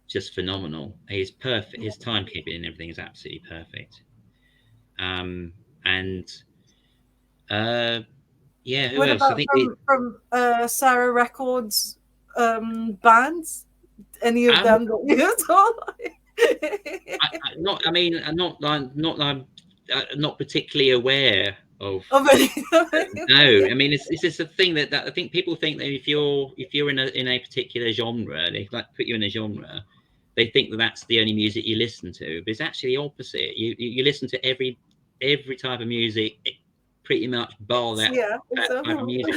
just phenomenal. He's perfect. His timekeeping and everything is absolutely perfect. And uh, yeah, who What else? I about think from Sarah Records bands? Any of um, them that you saw? not. I mean, I'm not particularly aware of. Of any, No, I mean it's just a thing that I think people think that if you're in a particular genre, they like put you in a genre, they think that that's the only music you listen to. But it's actually the opposite. You listen to every type of music, pretty much bar yeah, that type of so music.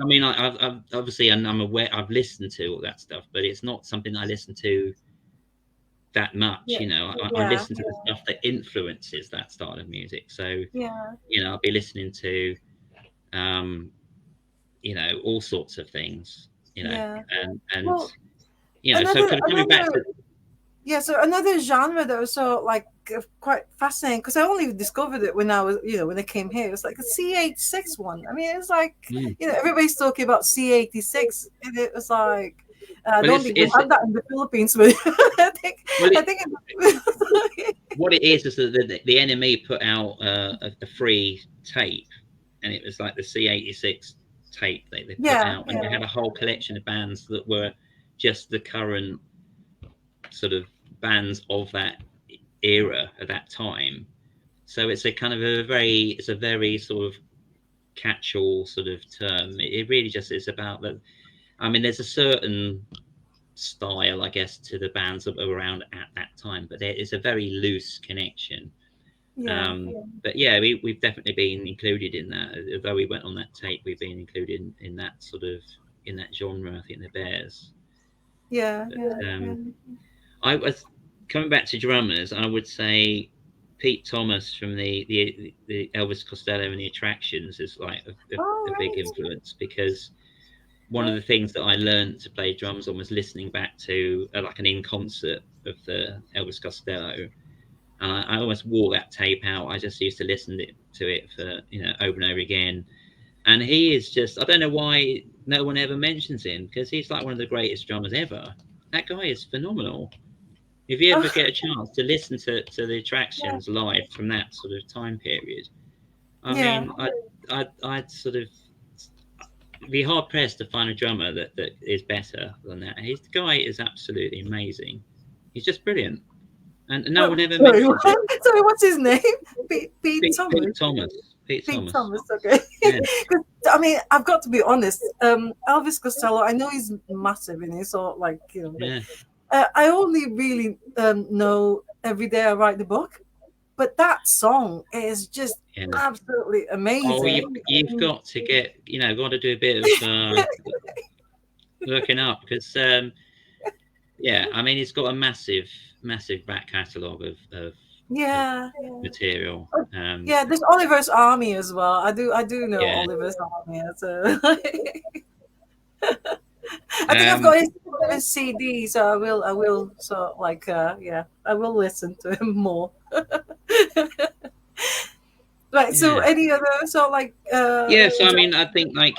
I mean, I've obviously I'm aware I've listened to all that stuff, but it's not something I listen to that much. yeah, I yeah, listen to the stuff that influences that style of music. So yeah. I'll be listening to um, all sorts of things, Yeah. and Well, so another coming back to yeah, so another genre that was so like quite fascinating because I only discovered it when I was, when I came here. It was like a C86 one. I mean, it's like, Mm. everybody's talking about C86, and it was like, I Well, don't think we have that in the Philippines, but I think, well, I think, what it is that the NME put out a free tape, and it was like the C86 tape they put yeah, out, and they had a whole collection of bands that were just the current sort of bands of that era at that time. So it's a kind of it's a very sort of catch-all sort of term. It really just is about that. I mean, there's a certain style, I guess, to the bands that were around at that time, but there is a very loose connection. yeah, But yeah, we've definitely been included in that. Although we went on that tape, we've been included in that sort of in that genre. I think the Bears. yeah, But, I was coming back to drummers. I would say Pete Thomas from the Elvis Costello and the Attractions is like all a big right, influence, because one of the things that I learned to play drums on was listening back to like an in concert of the Elvis Costello. And I almost wore that tape out. I just used to listen to it for over and over again. And he is just, I don't know why no one ever mentions him, because he's like one of the greatest drummers ever. That guy is phenomenal. If you ever oh, get a chance to listen to the yeah, Attractions live from that sort of time period, I yeah, mean, I'd sort of be hard pressed to find a drummer that is better than that. His guy is absolutely amazing. He's just brilliant, and no one ever sorry, mentions it. sorry, what's his name? Pete Thomas. Pete Thomas. Pete Pete Thomas. Thomas, okay. Yeah, 'Cause, I mean, I've got to be honest. Elvis Costello, I know he's massive and he's all like, but yeah, I only really know Every Day I Write the Book, but that song is just yeah. absolutely Oh, amazing. you've got to get got to do a bit of looking up, because yeah, I mean, it's got a massive back catalogue of Yeah, yeah. material. Yeah, there's Oliver's Army as well. I do know Yeah. Oliver's Army. So I think I've Um, got his CD, so I will so like yeah, I will listen to him more. Right. So yeah. any other so like Yeah, so I mean, I think like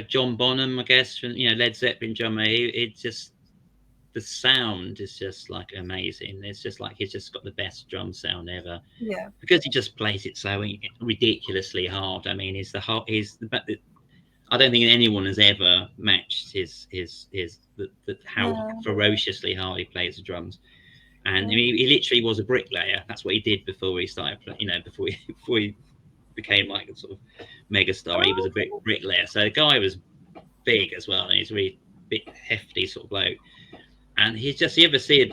John Bonham, I guess, from Led Zeppelin drummer. It just, the sound is just like amazing. It's just like he's just got the best drum sound ever, yeah, because he just plays it so ridiculously hard. I mean, I don't think anyone has ever matched how yeah, ferociously hard he plays the drums. And I yeah, mean, he literally was a bricklayer. That's what he did before he started, before he became like a sort of megastar. He was a bricklayer. So the guy was big as well, and he's a really big, hefty sort of bloke. And he's just, you ever see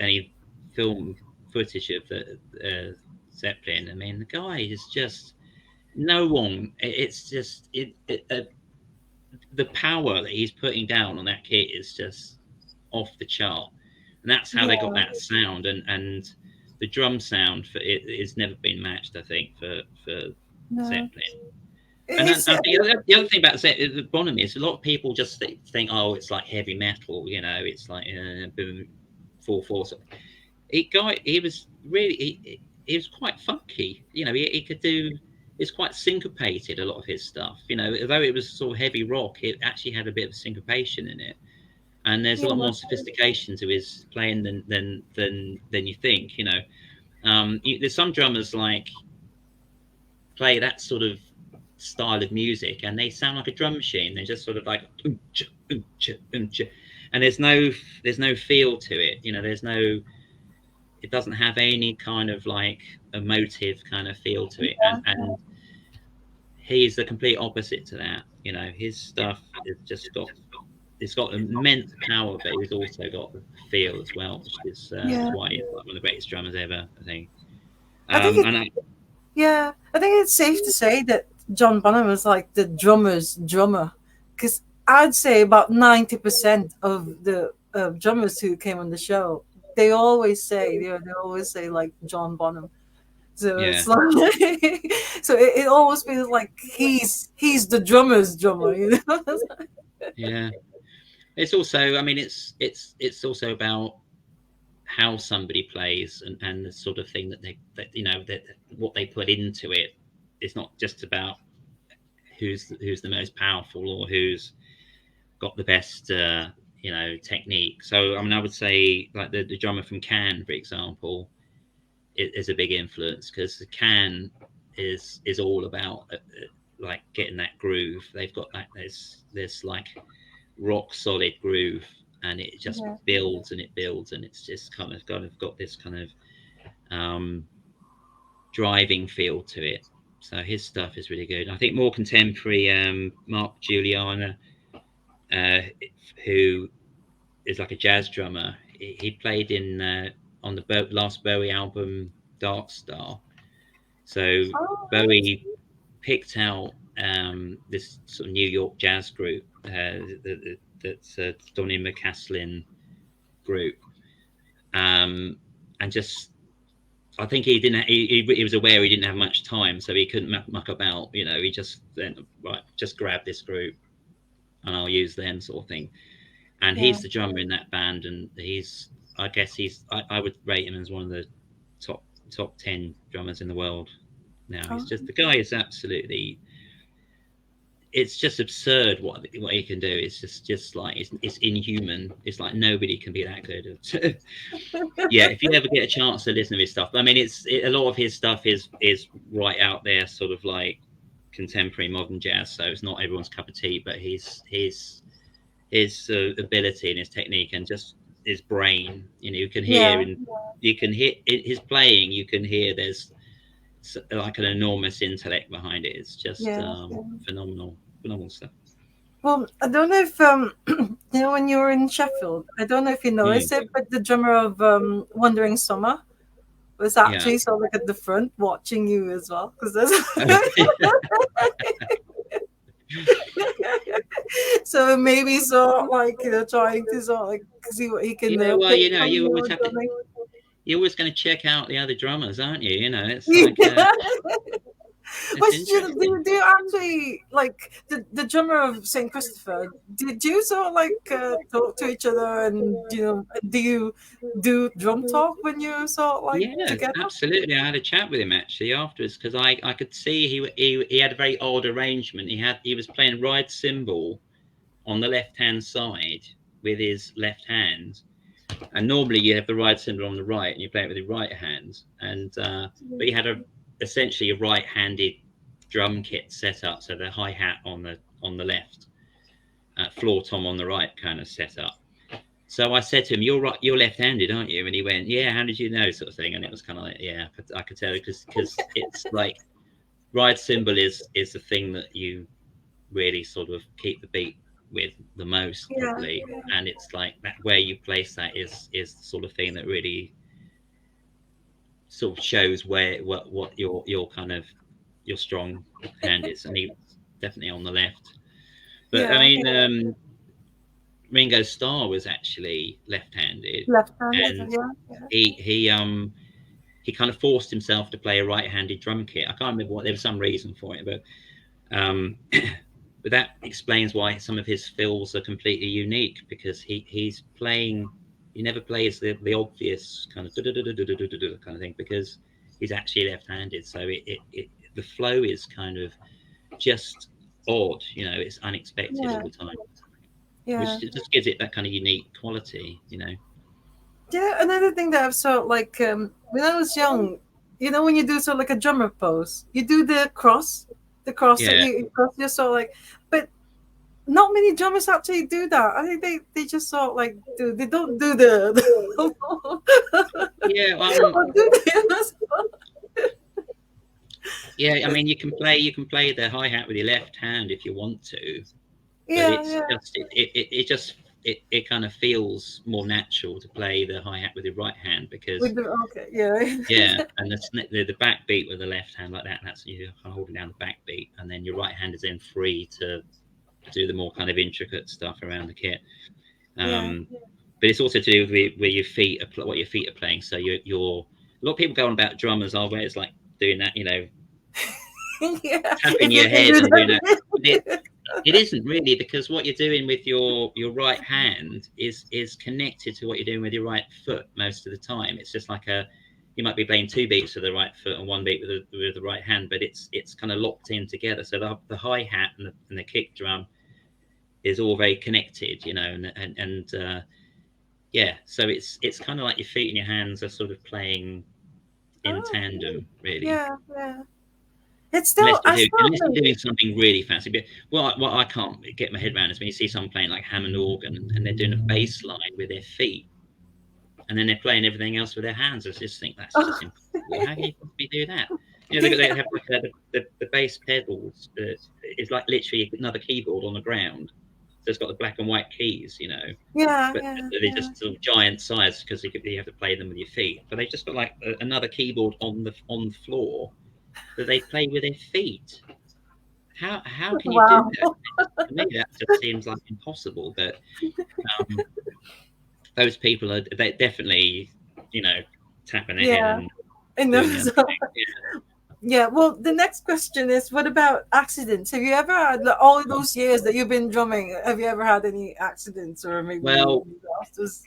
any film footage of the Zeppelin? I mean, the guy is just, no one. It's just the power that he's putting down on that kit is just off the chart, and that's how they got yeah. that sound. And the drum sound for it is never been matched, I think, for No, Zeppelin. And then it's I think the other thing about Bonham is a lot of people just think, oh, it's like heavy metal, it's like boom, 4/4. He was really, he was quite funky. He could do. It's quite syncopated, a lot of his stuff. Although it was sort of heavy rock, it actually had a bit of syncopation in it, and there's a yeah, lot more sophistication to his playing than you think. There's some drummers like play that sort of style of music, and they sound like a drum machine. They're just sort of like and there's no feel to it. It doesn't have any kind of like emotive kind of feel to it, and he's the complete opposite to that. His stuff is just got, it's got immense power, but he's also got the feel as well, which is yeah. why he's like one of the greatest drummers ever, I think. I think And yeah, I think it's safe to say that John Bonham was like the drummer's drummer, because I'd say about 90% of the drummers who came on the show, they always say like John Bonham. So yeah, it's like so it always feels like he's the drummer's drummer, yeah. It's also, I mean, it's also about how somebody plays and the sort of thing that that what they put into it. It's not just about who's the most powerful or who's got the best technique. So I mean, I would say like the drummer from Cannes, for example, is a big influence because Cannes is all about like getting that groove. They've got that this like rock solid groove, and it just Yeah. builds and it builds, and it's just got this kind of um, driving feel to it. So his stuff is really good. I think more contemporary, Mark Juliana, uh, who is like a jazz drummer. He played in on the last Bowie album, Dark Star. So Oh, nice. Bowie picked out this sort of New York jazz group that's Donny McCaslin group, um, and just I think he didn't. He was aware he didn't have much time, so he couldn't muck about. You know, he just then right, just grab this group and I'll use them sort of thing. And Yeah. he's the drummer in that band, and I guess I would rate him as one of the top 10 drummers in the world now. He's Oh, just the guy is absolutely. It's just absurd what he can do. It's just like it's inhuman. It's like nobody can be that good. Yeah, if you ever get a chance to listen to his stuff, I mean, a lot of his stuff is right out there, sort of like contemporary modern jazz. So it's not everyone's cup of tea, but his ability and his technique and just his brain, you can hear yeah. and you can hear his playing. You can hear there's like an enormous intellect behind it. It's just Yeah. phenomenal stuff. Well, I don't know if when you were in Sheffield, I don't know if you Mm, noticed it, but the drummer of Wandering Summer was yeah. actually sort of like at the front watching you as well, because there's so maybe sort of like trying to sort of like see what he can Yeah, well, pick from you always you have to. or You're always going to check out the other drummers, aren't you? It's something. like it's But interesting. do you actually like the drummer of Saint Christopher? Did you sort of like talk to each other, and do you do drum talk when you sort of like Yeah, together? absolutely. I had a chat with him actually afterwards because I could see he had a very odd arrangement. He was playing ride cymbal on the left hand side with his left hand, and normally you have the ride cymbal on the right and you play it with your right hand. And but he had essentially a right handed drum kit set up, so the hi hat on the left, floor tom on the right kind of set up. So I said to him, "You're right. You're left-handed, aren't you?" And he went, "Yeah. How did you know?" Sort of thing. And it was kind of like, "Yeah, I could tell because it's like ride cymbal is the thing that you really sort of keep the beat with the most Yeah, probably, and it's like that where you place that is the sort of thing that really sort of shows what your kind of your strong hand is, and he definitely on the left. But I yeah, mean, Ringo Starr was actually left-handed, left-handed. and Yeah, he he um he kind of forced himself to play a right-handed drum kit. I can't remember what there was some reason for it, um, but that explains why some of his fills are completely unique because he's playing. He never plays the obvious kind of kind of thing because he's actually left-handed. So the flow is kind of just odd. It's unexpected yeah, all the time, yeah. which just gives it that kind of unique quality. Yeah, another thing that I've sort of like when I was young, when you do sort of like a drummer pose, you do the cross that Yeah. you cross. You're sort of like, but not many drummers actually do that. I think they just sort of like they don't do the Yeah, or do yeah. I mean, you can play the hi hat with your left hand if you want to, but yeah, it's yeah. just it kind of feels more natural to play the hi hat with your right hand because With the okay, yeah. yeah, and the backbeat with the left hand like that. That's you kind of holding down the backbeat, and then your right hand is then free to do the more kind of intricate stuff around the kit. Yeah. Um, but it's also to do with where your feet are, what your feet are playing. So you're a lot of people go on about drummers are where it's like doing that, Yeah. tapping If you your can head do and doing that. that. It isn't really, because what you're doing with your right hand is connected to what you're doing with your right foot most of the time. It's just like you might be playing two beats with the right foot and one beat with the right hand, but it's kind of locked in together. So the hi hat and the kick drum is all very connected, you know, and yeah. So it's kind of like your feet and your hands are sort of playing in Oh, tandem, really. yeah, yeah. It's Unless still, I still you're think, doing something really fancy. But what I can't get my head around is when you see someone playing like Hammond organ and they're doing a bass line with their feet, and then they're playing everything else with their hands. I just think that's oh, just impossible. How can you possibly do that? You know, they have like the bass pedals. It's like literally another keyboard on the ground. So it's got the black and white keys, you know, yeah, but yeah, they're yeah. just sort of giant size because you have to play them with your feet. But they just got like another keyboard on the floor that they play with their feet. How can you do Wow. that? To me, that just seems like impossible. But um, those people are they definitely, you know, tapping their head Yeah. and And doing the those, other thing. yeah. Well, the next question is, what about accidents? Have you ever had, like, all those years that you've been drumming? Have you ever had any accidents or maybe Well, disasters?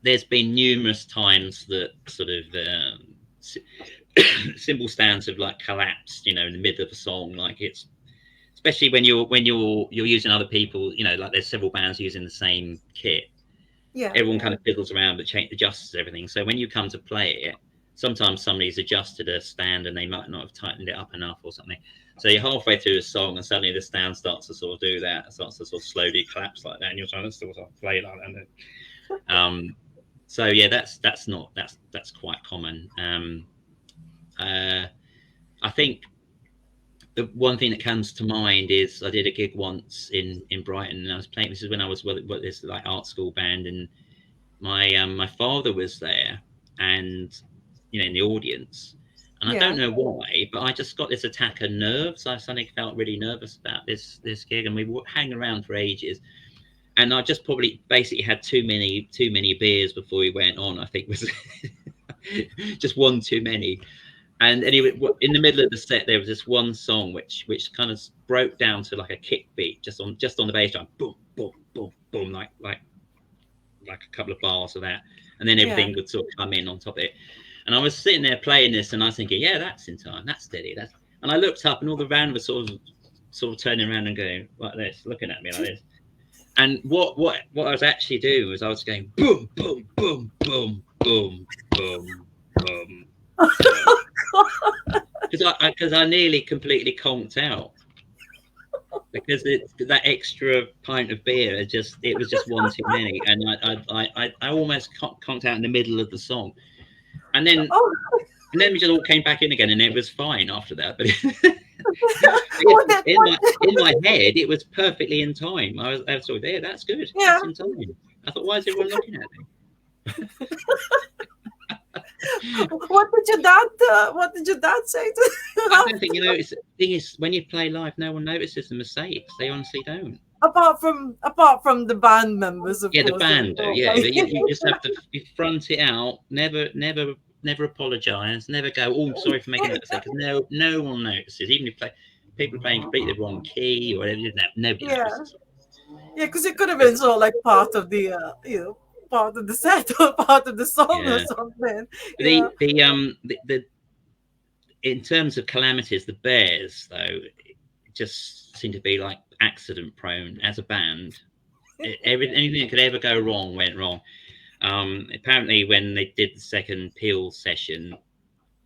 there's been numerous times that sort of cymbal stands have like collapsed, you know, in the middle of a song. Like it's especially when you're using other people, you know, like there's several bands using the same kit. Yeah, Everyone yeah, kind of fiddles around but adjusts everything. So when you come to play it, sometimes somebody's adjusted a stand and they might not have tightened it up enough or something. So you're halfway through a song and suddenly the stand starts to sort of do that, it starts to sort of slowly collapse like that, and you're trying to sort of play like that. So yeah, that's quite common. Uh, I think the one thing that comes to mind is I did a gig once in Brighton, and I was playing. This is when I was what this like art school band, and my father was there, and you know, in the audience, and I don't yeah. know why, but I just got this attack of nerves. I suddenly felt really nervous about this gig, and we were hanging around for ages. And I just probably basically had too many beers before we went on. I think was just one too many. And anyway, in the middle of the set, there was this one song which kind of broke down to like a kick beat, just on the bass drum, boom, boom, boom, boom, like a couple of bars of that, and then Yeah. everything would sort of come in on top of it. And I was sitting there playing this, and I was thinking, yeah, that's in time, that's steady, that's. And I looked up, and all the band was sort of turning around and going like this, looking at me like this. And what I was actually doing was I was going boom, boom, boom, boom, boom, boom, boom, boom, because I nearly completely conked out because that extra pint of beer it was just one too many, and I almost conked out in the middle of the song, and then Oh, we just all came back in again, and it was fine after that. But what that? in my head, it was perfectly in time. I was sort of there. That's good. Yeah. That's in time. I thought, why is everyone looking at me? What did your dad say to I you? don't think you know. The thing is, when you play live, no one notices the mistakes. They honestly don't. Apart from the band members, of Yeah, the course. band do. Yeah, but you just have to front it out. Never apologise. Never go. Oh, sorry for making that mistake. Because no one notices. Even if people are playing completely the wrong key or whatever, nobody Yeah, notices. yeah, because it could have been sort of like part of the, part of the set or part of the song or Yeah. something. Yeah. The in terms of calamities, the Bears though just seem to be like accident prone as a band. Anything that could ever go wrong went wrong. Apparently, when they did the second Peel session,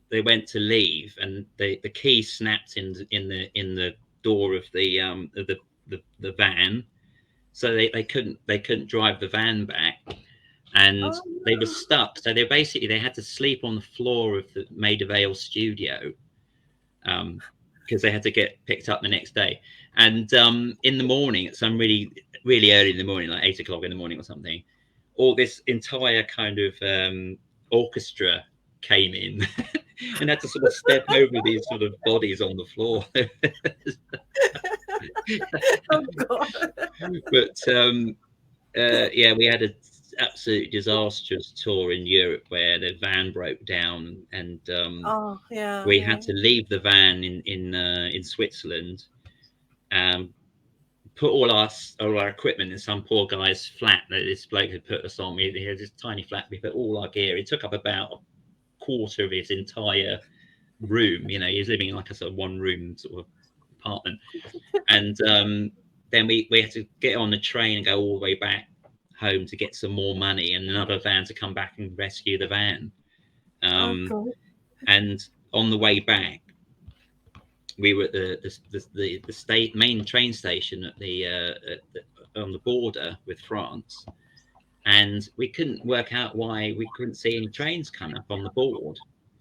they went to leave, and the key snapped in the door of the van, so they couldn't drive the van back, and Oh, they were stuck. So they had to sleep on the floor of the Maida Vale studio, because they had to get picked up the next day. And in the morning, at some really really early in the morning, like 8 o'clock in the morning or something, all this entire kind of orchestra came in and had to sort of step over these sort of bodies on the floor. oh God. But yeah, we had a absolutely disastrous tour in Europe where the van broke down, and Oh, yeah, we yeah. had to leave the van in Switzerland, um, put all our equipment in some poor guy's flat that this bloke had put us on. He had this tiny flat. We put all our gear. It took up about a quarter of his entire room. You know, he was living in like a sort of one room sort of apartment. And then we had to get on the train and go all the way back home to get some more money and another van to come back and rescue the van. Okay. And on the way back, we were at the main train station at on the border with France, and we couldn't work out why we couldn't see any trains come up on the board.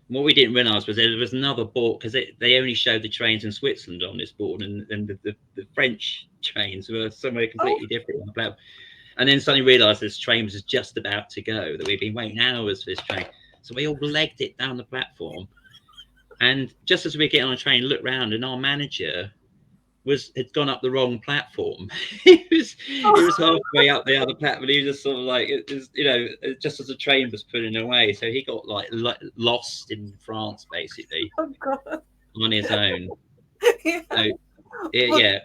What we didn't realise was there was another board, because they only showed the trains in Switzerland on this board, and the French trains were somewhere completely different on the platform. And then suddenly realised this train was just about to go, that we'd been waiting hours for this train. So we all legged it down the platform. And just as we get on a train, look round, and our manager had gone up the wrong platform. he was halfway up the other platform. He was just sort of like, it was, you know, just as the train was pulling away. So he got like lost in France basically on his own. Yeah. So, yeah.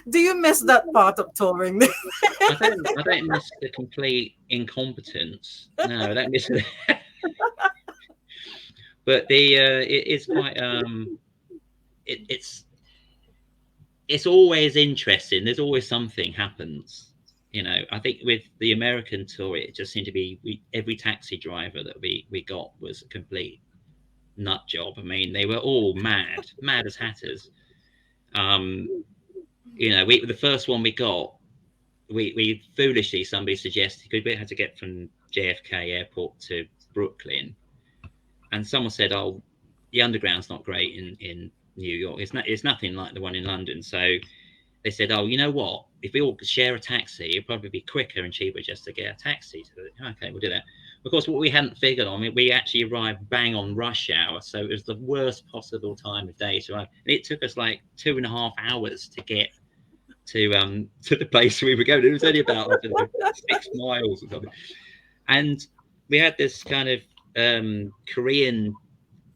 Do you miss that part of touring? I don't miss the complete incompetence. No, I don't miss it. But it is quite it's always interesting. There's always something happens. You know, I think with the American tour, it just seemed to be every taxi driver that we got was a complete nut job. I mean, they were all mad as hatters. You know, the first one we got, we foolishly, somebody suggested, because we had to get from JFK Airport to Brooklyn, and someone said, "Oh, the underground's not great in New York. It's nothing like the one in London." So they said, "Oh, you know what? If we all could share a taxi, it'd probably be quicker and cheaper just to get a taxi." So, okay, we'll do that. Of course, what we hadn't figured on, we actually arrived bang on rush hour, so it was the worst possible time of day to arrive. It took us like 2.5 hours to get to the place we were going. It was only about 6 miles or something, and we had this kind of Korean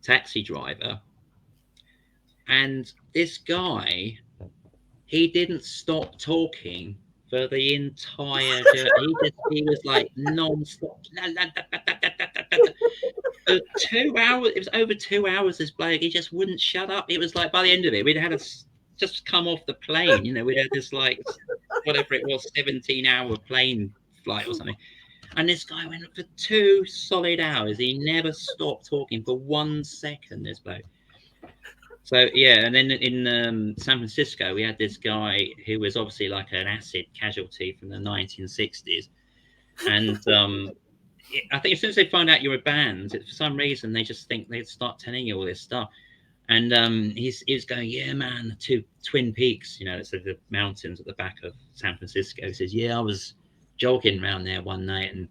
taxi driver, and this guy, he didn't stop talking for the entire journey. He was like non-stop. For 2 hours, it was over 2 hours. This bloke, he just wouldn't shut up. It was like by the end of it, we'd had just come off the plane. You know, we had this like whatever it was, 17-hour plane flight or something. And this guy went for 2 solid hours. He never stopped talking for 1 second, this bloke. So, yeah, and then in San Francisco, we had this guy who was obviously like an acid casualty from the 1960s. And I think as soon as they find out you're a band, for some reason, they just think they'd start telling you all this stuff. And he's going, "Yeah, man, the 2 Twin Peaks, you know, it's the mountains at the back of San Francisco." He says, "Yeah, I was jogging around there one night, and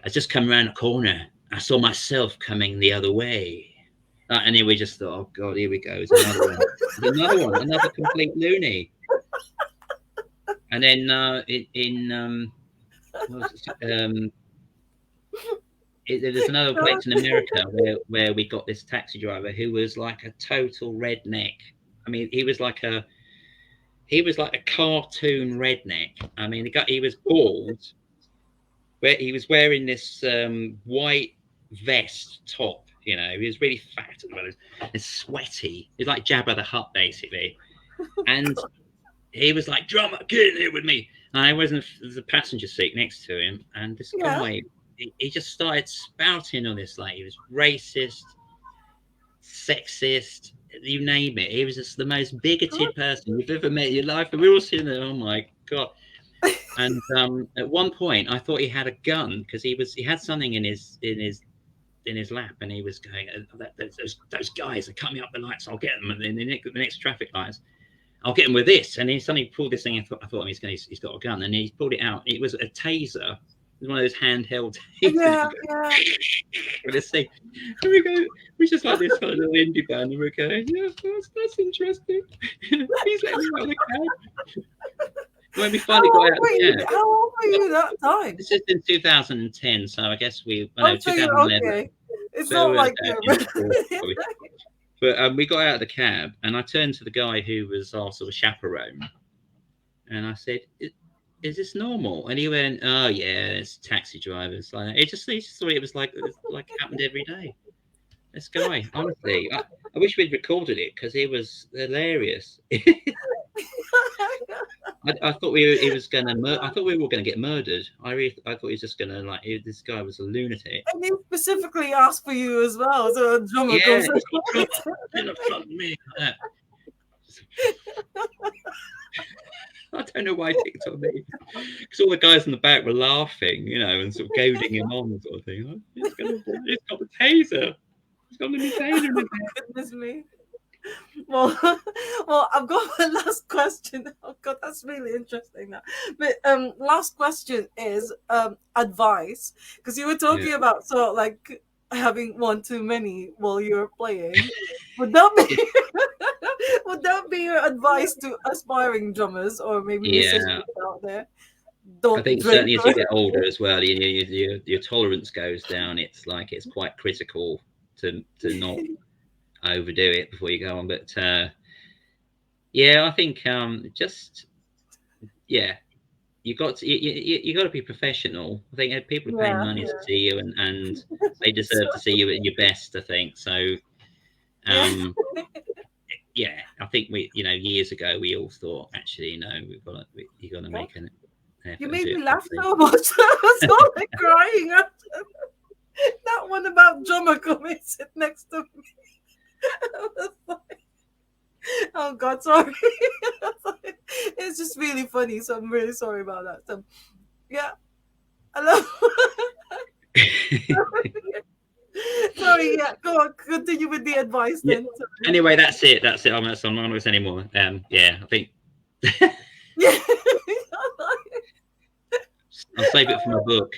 I just come around a corner. I saw myself coming the other way." And then we just thought, "Oh God, here we go. It's another one, another complete loony." And then there's another place in America where we got this taxi driver who was like a total redneck. I mean, he was like a cartoon redneck. I mean, he was bald, where he was wearing this white vest top. You know, he was really fat and sweaty. He's like Jabba the Hutt, basically. And he was like, "Drummer, get in here with me." And I was in the passenger seat next to him, and this guy, he just started spouting on this, like he was racist, sexist, you name it. He was just the most bigoted person you've ever met in your life. And we were all sitting there, oh my God. And at one point, I thought he had a gun, because he had something in his lap, and he was going, "Those guys are coming up the lights. I'll get them." And then the next traffic lights, "I'll get him with this." And he suddenly pulled this thing. I thought he's got a gun, and he pulled it out. It was a taser. It was one of those handheld tasers. Yeah. With this thing. And we just like this kind of little indie band, and we're going, "Yeah, that's interesting." He's letting me out of the cab. When we finally got out of the cab. How old were you that time? This is in 2010, so I guess 2011. Okay. It's not like But we got out of the cab, and I turned to the guy who was our sort of chaperone, And I said, is this normal? And he went, oh yeah, it's taxi drivers. Like he just thought it was like happened every day. This guy, honestly, I wish we'd recorded it because it was hilarious. I thought he was gonna. I thought we were gonna get murdered. I thought he was just gonna like. This guy was a lunatic. And he specifically asked for you as well, so a drummer Yeah, comes. he dropped in front of me. Like that. I don't know why he picked on me because all the guys in the back were laughing, you know, and sort of goading him on, sort of thing. Oh, he's got the taser. He's got the taser in his hand. Goodness me. Well, well, I've got my last question. Oh God, that's really interesting now. But last question is advice, because you were Yeah. talking about sort of like having one too many while you're playing. Would that be would that be your advice to aspiring drummers or maybe musicians Yeah. out there? I Don't think drink. certainly as you get older as well, your tolerance goes down. It's like it's quite critical to not overdo it before you go on. But yeah, I think just yeah, you got to be professional. I think people are paying Yeah, money to yeah. see you, and they deserve to see you at your best. I think so. Yeah. Um, yeah, I think years ago we all thought actually no, you got to make an You effort and made do me it laugh properly. so much. I was all like crying after that one about drummer coming sit next to me. I was like, oh God, sorry. It's just really funny, so I'm really sorry about that. So yeah, I love. Sorry, yeah. Go on, continue with the advice Yeah. then. Sorry. Anyway, that's it. That's it. I'm not going to say anymore. Yeah, I think Yeah. I'll save it for my book.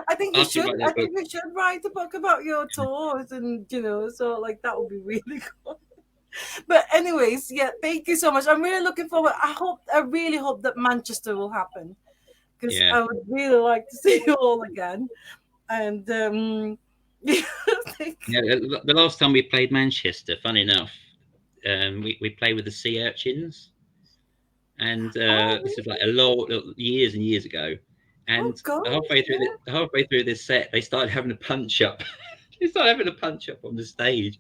I think you After you should. write I that book. think you should write a book about your tours, and so like that would be really cool. But anyways, yeah, thank you so much. I'm really looking forward. I really hope that Manchester will happen because Yeah. I would really like to see you all again. And yeah, thank Yeah, the last time we played Manchester, fun enough, we played with the Sea Urchins, and oh, this is like a lot years and years ago. oh And gosh, yeah. halfway through this set, they started having a punch up. They started having a punch up on the stage.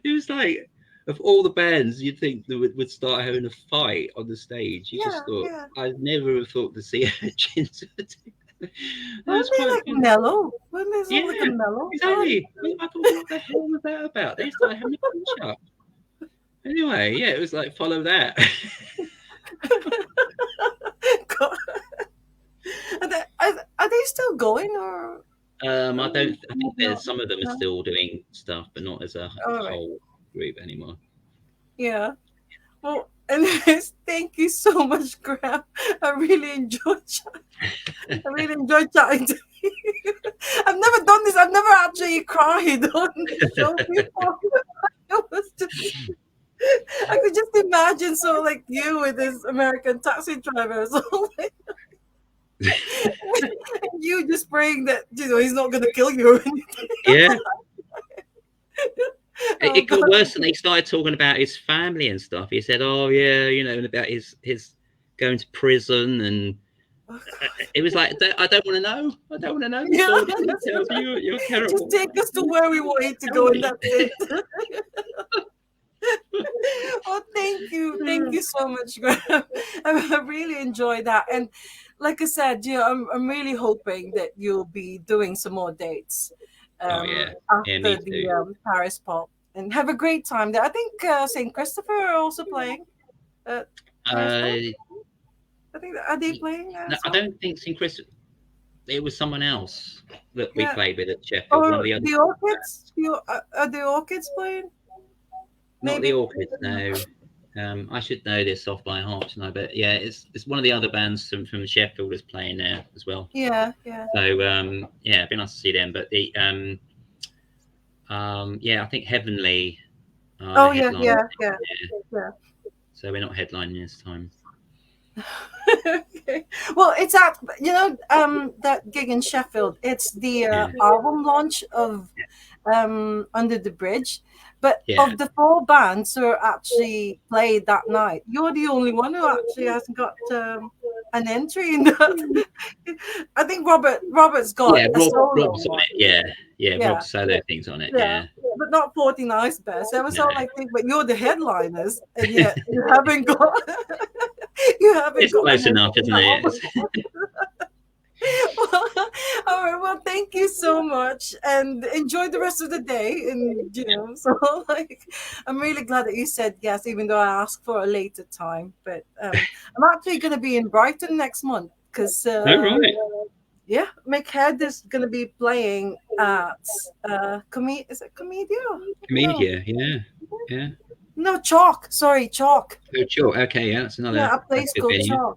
It was like of all the bands you'd think that would start having a fight on the stage. You Yeah, just thought yeah. I'd never have thought the Sea Urchins would do that. It Weren't was they quite like funny. mellow? Weren't they sort of like a Yeah, mellow band? exactly. I thought, what the hell was that about? They started having a punch up. Anyway, yeah, it was like follow that. God. Are they still going or? I don't. I think No, there's some of them are no. still doing stuff, but not as a All right. whole group anymore. Yeah. Well, anyways, thank you so much, Graham. I really enjoyed I really enjoyed chatting to you. I've never done this. I've never actually cried on the show before. It was just, I could just imagine so like you with this American taxi driver. So like, and you just praying that he's not gonna kill you or anything. Yeah, Oh it got God. worse, and they started talking about his family and stuff. He said, "Oh yeah, and about his going to prison," and it was like, I don't want to know. I don't want to know Yeah. all the details. You're Just terrible. take us to where we want you to Tell go, and me. that's it. Oh, thank you so much, Graham. I really enjoyed that, and like I said, I'm really hoping that you'll be doing some more dates Oh yeah, yeah, after me the too. Paris pop, and have a great time there. I think Saint Christopher are also playing at Paris pop. Uh, I think are they playing no, as I well? don't think St. Chris. It was someone else that we Yeah, played with at Sheffield. One of or the other the Orchids? Are the Orchids playing? Not the Maybe. Orchids, no. I should know this off by heart, shouldn't I? But yeah, it's one of the other bands from Sheffield is playing there as well. Yeah, yeah. So yeah, it'd be nice to see them. But the yeah, I think Heavenly are the Oh yeah, headline. yeah, yeah, Yeah, yeah. so we're not headlining this time. Okay. Well, it's at, that gig in Sheffield. It's the Yeah, album launch of Under the Bridge. But yeah. of the four bands who are actually played that night, you're the only one who actually hasn't got an entry in that. I think Robert's got Yeah, a solo Rob's on one. it. Yeah, yeah. Yeah, Rob's solo things on it. yeah, Yeah, but not 14 Ice Bears. That was no, all I think. But you're the headliners, and yet you haven't got you haven't it's got an close entry enough, in isn't that it? one. All right. Well, thank you so much, and enjoy the rest of the day. And so like, I'm really glad that you said yes, even though I asked for a later time. But I'm actually going to be in Brighton next month because Oh right, yeah, Mick Head is going to be playing at is it Comedia? No, Comedia. Yeah, yeah. no, Chalk. Sorry, Chalk. Oh sure. Okay, yeah. Yeah, a That's place a good called venue. Chalk.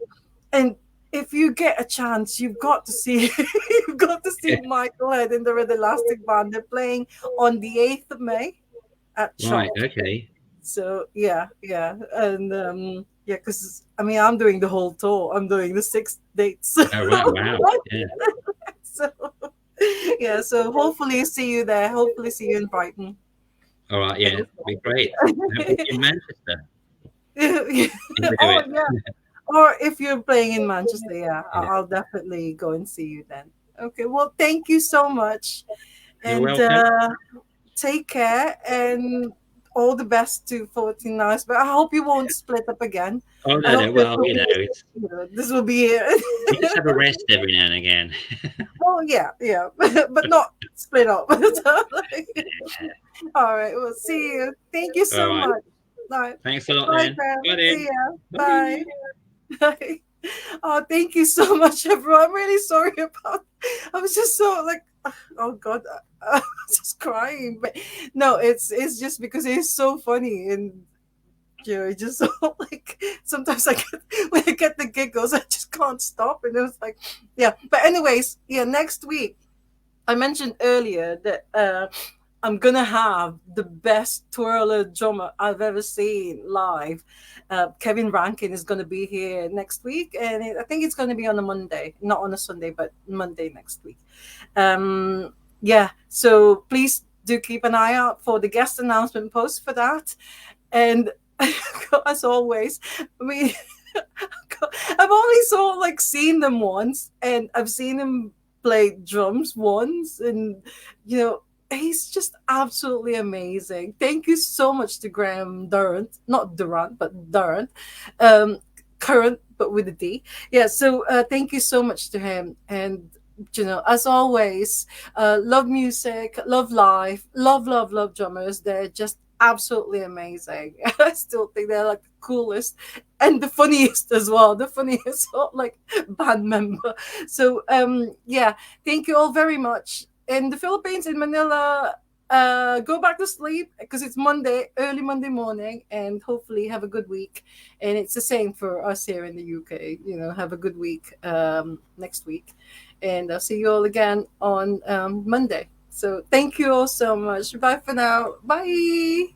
And if you get a chance, you've got to see you've got to see Yeah. Michael Head and the Red Elastic Band. They're playing on the 8th of May at Right. Chalk. Okay. So yeah, yeah. And yeah, because I mean I'm doing the whole tour. I'm doing the 6 dates. Oh right. Wow. Yeah. So yeah, so hopefully see you there. Hopefully see you in Brighton. All right. Yeah. And It'd be great. I'll be in Manchester. If we do oh it. yeah. Or if you're playing in Manchester, yeah, Yeah. I'll definitely go and see you then. Okay, well, thank you so much. You're And welcome. take care and all the best to 14 Nights. But I hope you won't split up again. Oh I no, hope no. this Well, will be, this will be it. you just have a rest every now and again. Oh, yeah, yeah, but not split up. So, like, all right, we'll see you. Thank you All so right. much. All right, Thanks a lot, bye, then. Graham. Bye See then. ya. Bye. Bye. Bye. Oh, thank you so much, everyone. I'm really sorry about. I was just so like, oh God, I was just crying. But no, it's just because it's so funny and it's just so like sometimes I get when I get the giggles, I just can't stop. And it was like, yeah. But anyways, yeah. Next week, I mentioned earlier that I'm gonna have the best twirler drummer I've ever seen live. Kevin Rankin is gonna be here next week, and I think it's gonna be on a Monday, not on a Sunday, but Monday next week. Yeah, so please do keep an eye out for the guest announcement post for that. And as always, I mean, I've only seen them once, and I've seen him play drums once, and you know he's just absolutely amazing. Thank you so much to Graham Durrant, not Durant, but Durrant, um, current but with a D. Yeah, so thank you so much to him, and as always, love music, love life, love drummers. They're just absolutely amazing. I still think they're like the coolest and the funniest as well. The funniest like band member. So yeah, thank you all very much. In the Philippines, in Manila, go back to sleep because it's Monday, early Monday morning, and hopefully have a good week. And it's the same for us here in the UK. Have a good week next week, and I'll see you all again on Monday. So thank you all so much. Bye for now. Bye.